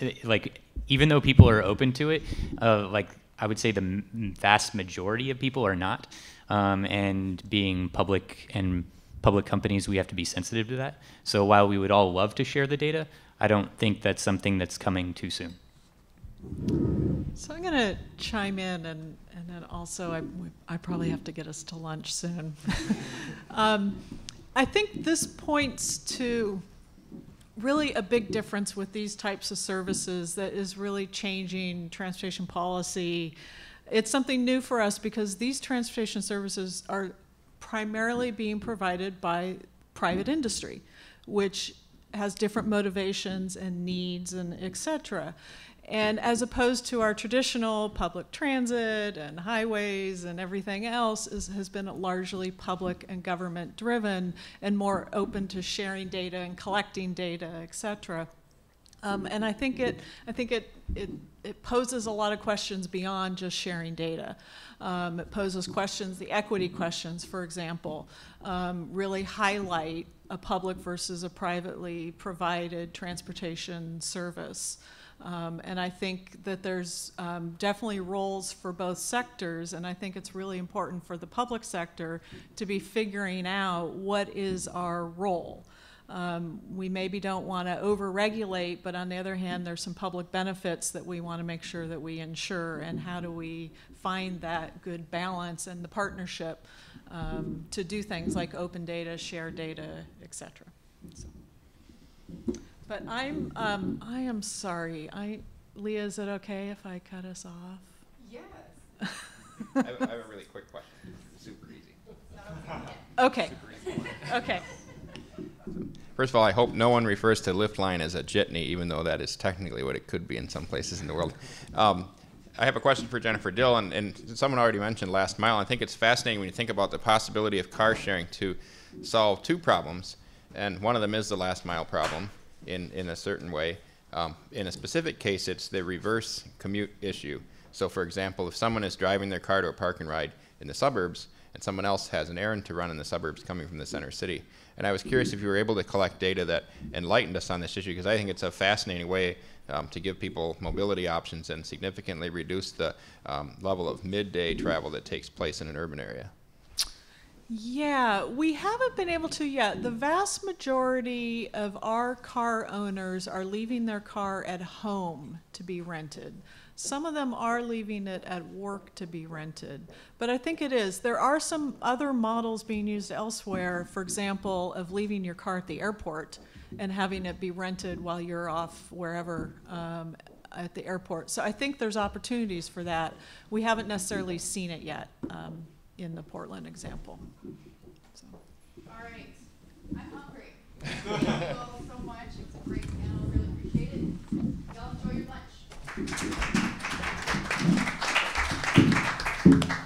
D: even though people are open to it, I would say the vast majority of people are not. And being public companies, we have to be sensitive to that. So while we would all love to share the data, I don't think that's something that's coming too soon.
B: So I'm going to chime in, and then also I probably have to get us to lunch soon. I think this points to really a big difference with these types of services that is really changing transportation policy. It's something new for us because these transportation services are primarily being provided by private industry, which has different motivations and needs and et cetera. And as opposed to our traditional public transit and highways and everything else has been largely public and government driven and more open to sharing data and collecting data, et cetera. And I think it poses a lot of questions beyond just sharing data. It poses questions, the equity questions, for example, really highlight a public versus a privately provided transportation service. And I think that there's definitely roles for both sectors, and I think it's really important for the public sector to be figuring out what is our role. We maybe don't want to over-regulate, but on the other hand, there's some public benefits that we want to make sure that we ensure, and how do we find that good balance and the partnership to do things like open data, share data, et cetera. So. But I am sorry. Leah, is it okay if I cut us off?
A: Yes.
I: I have a really quick question. Super easy.
B: Okay.
I: Super easy.
B: Okay.
I: First of all, I hope no one refers to Lyft line as a jitney, even though that is technically what it could be in some places in the world. I have a question for Jennifer Dill, and someone already mentioned last mile. I think it's fascinating when you think about the possibility of car sharing to solve two problems, and one of them is the last mile problem in a certain way. In a specific case, it's the reverse commute issue. So for example, if someone is driving their car to a park and ride in the suburbs, and someone else has an errand to run in the suburbs coming from the center city. And I was curious if you were able to collect data that enlightened us on this issue, because I think it's a fascinating way to give people mobility options and significantly reduce the level of midday travel that takes place in an urban area.
B: Yeah, we haven't been able to yet. The vast majority of our car owners are leaving their car at home to be rented. Some of them are leaving it at work to be rented. But I think it is. There are some other models being used elsewhere, for example, of leaving your car at the airport and having it be rented while you're off wherever at the airport. So I think there's opportunities for that. We haven't necessarily seen it yet. In the Portland example. So.
A: All right. I'm hungry. Thank you all so much. It was a great panel. Really appreciate it. Y'all enjoy your lunch.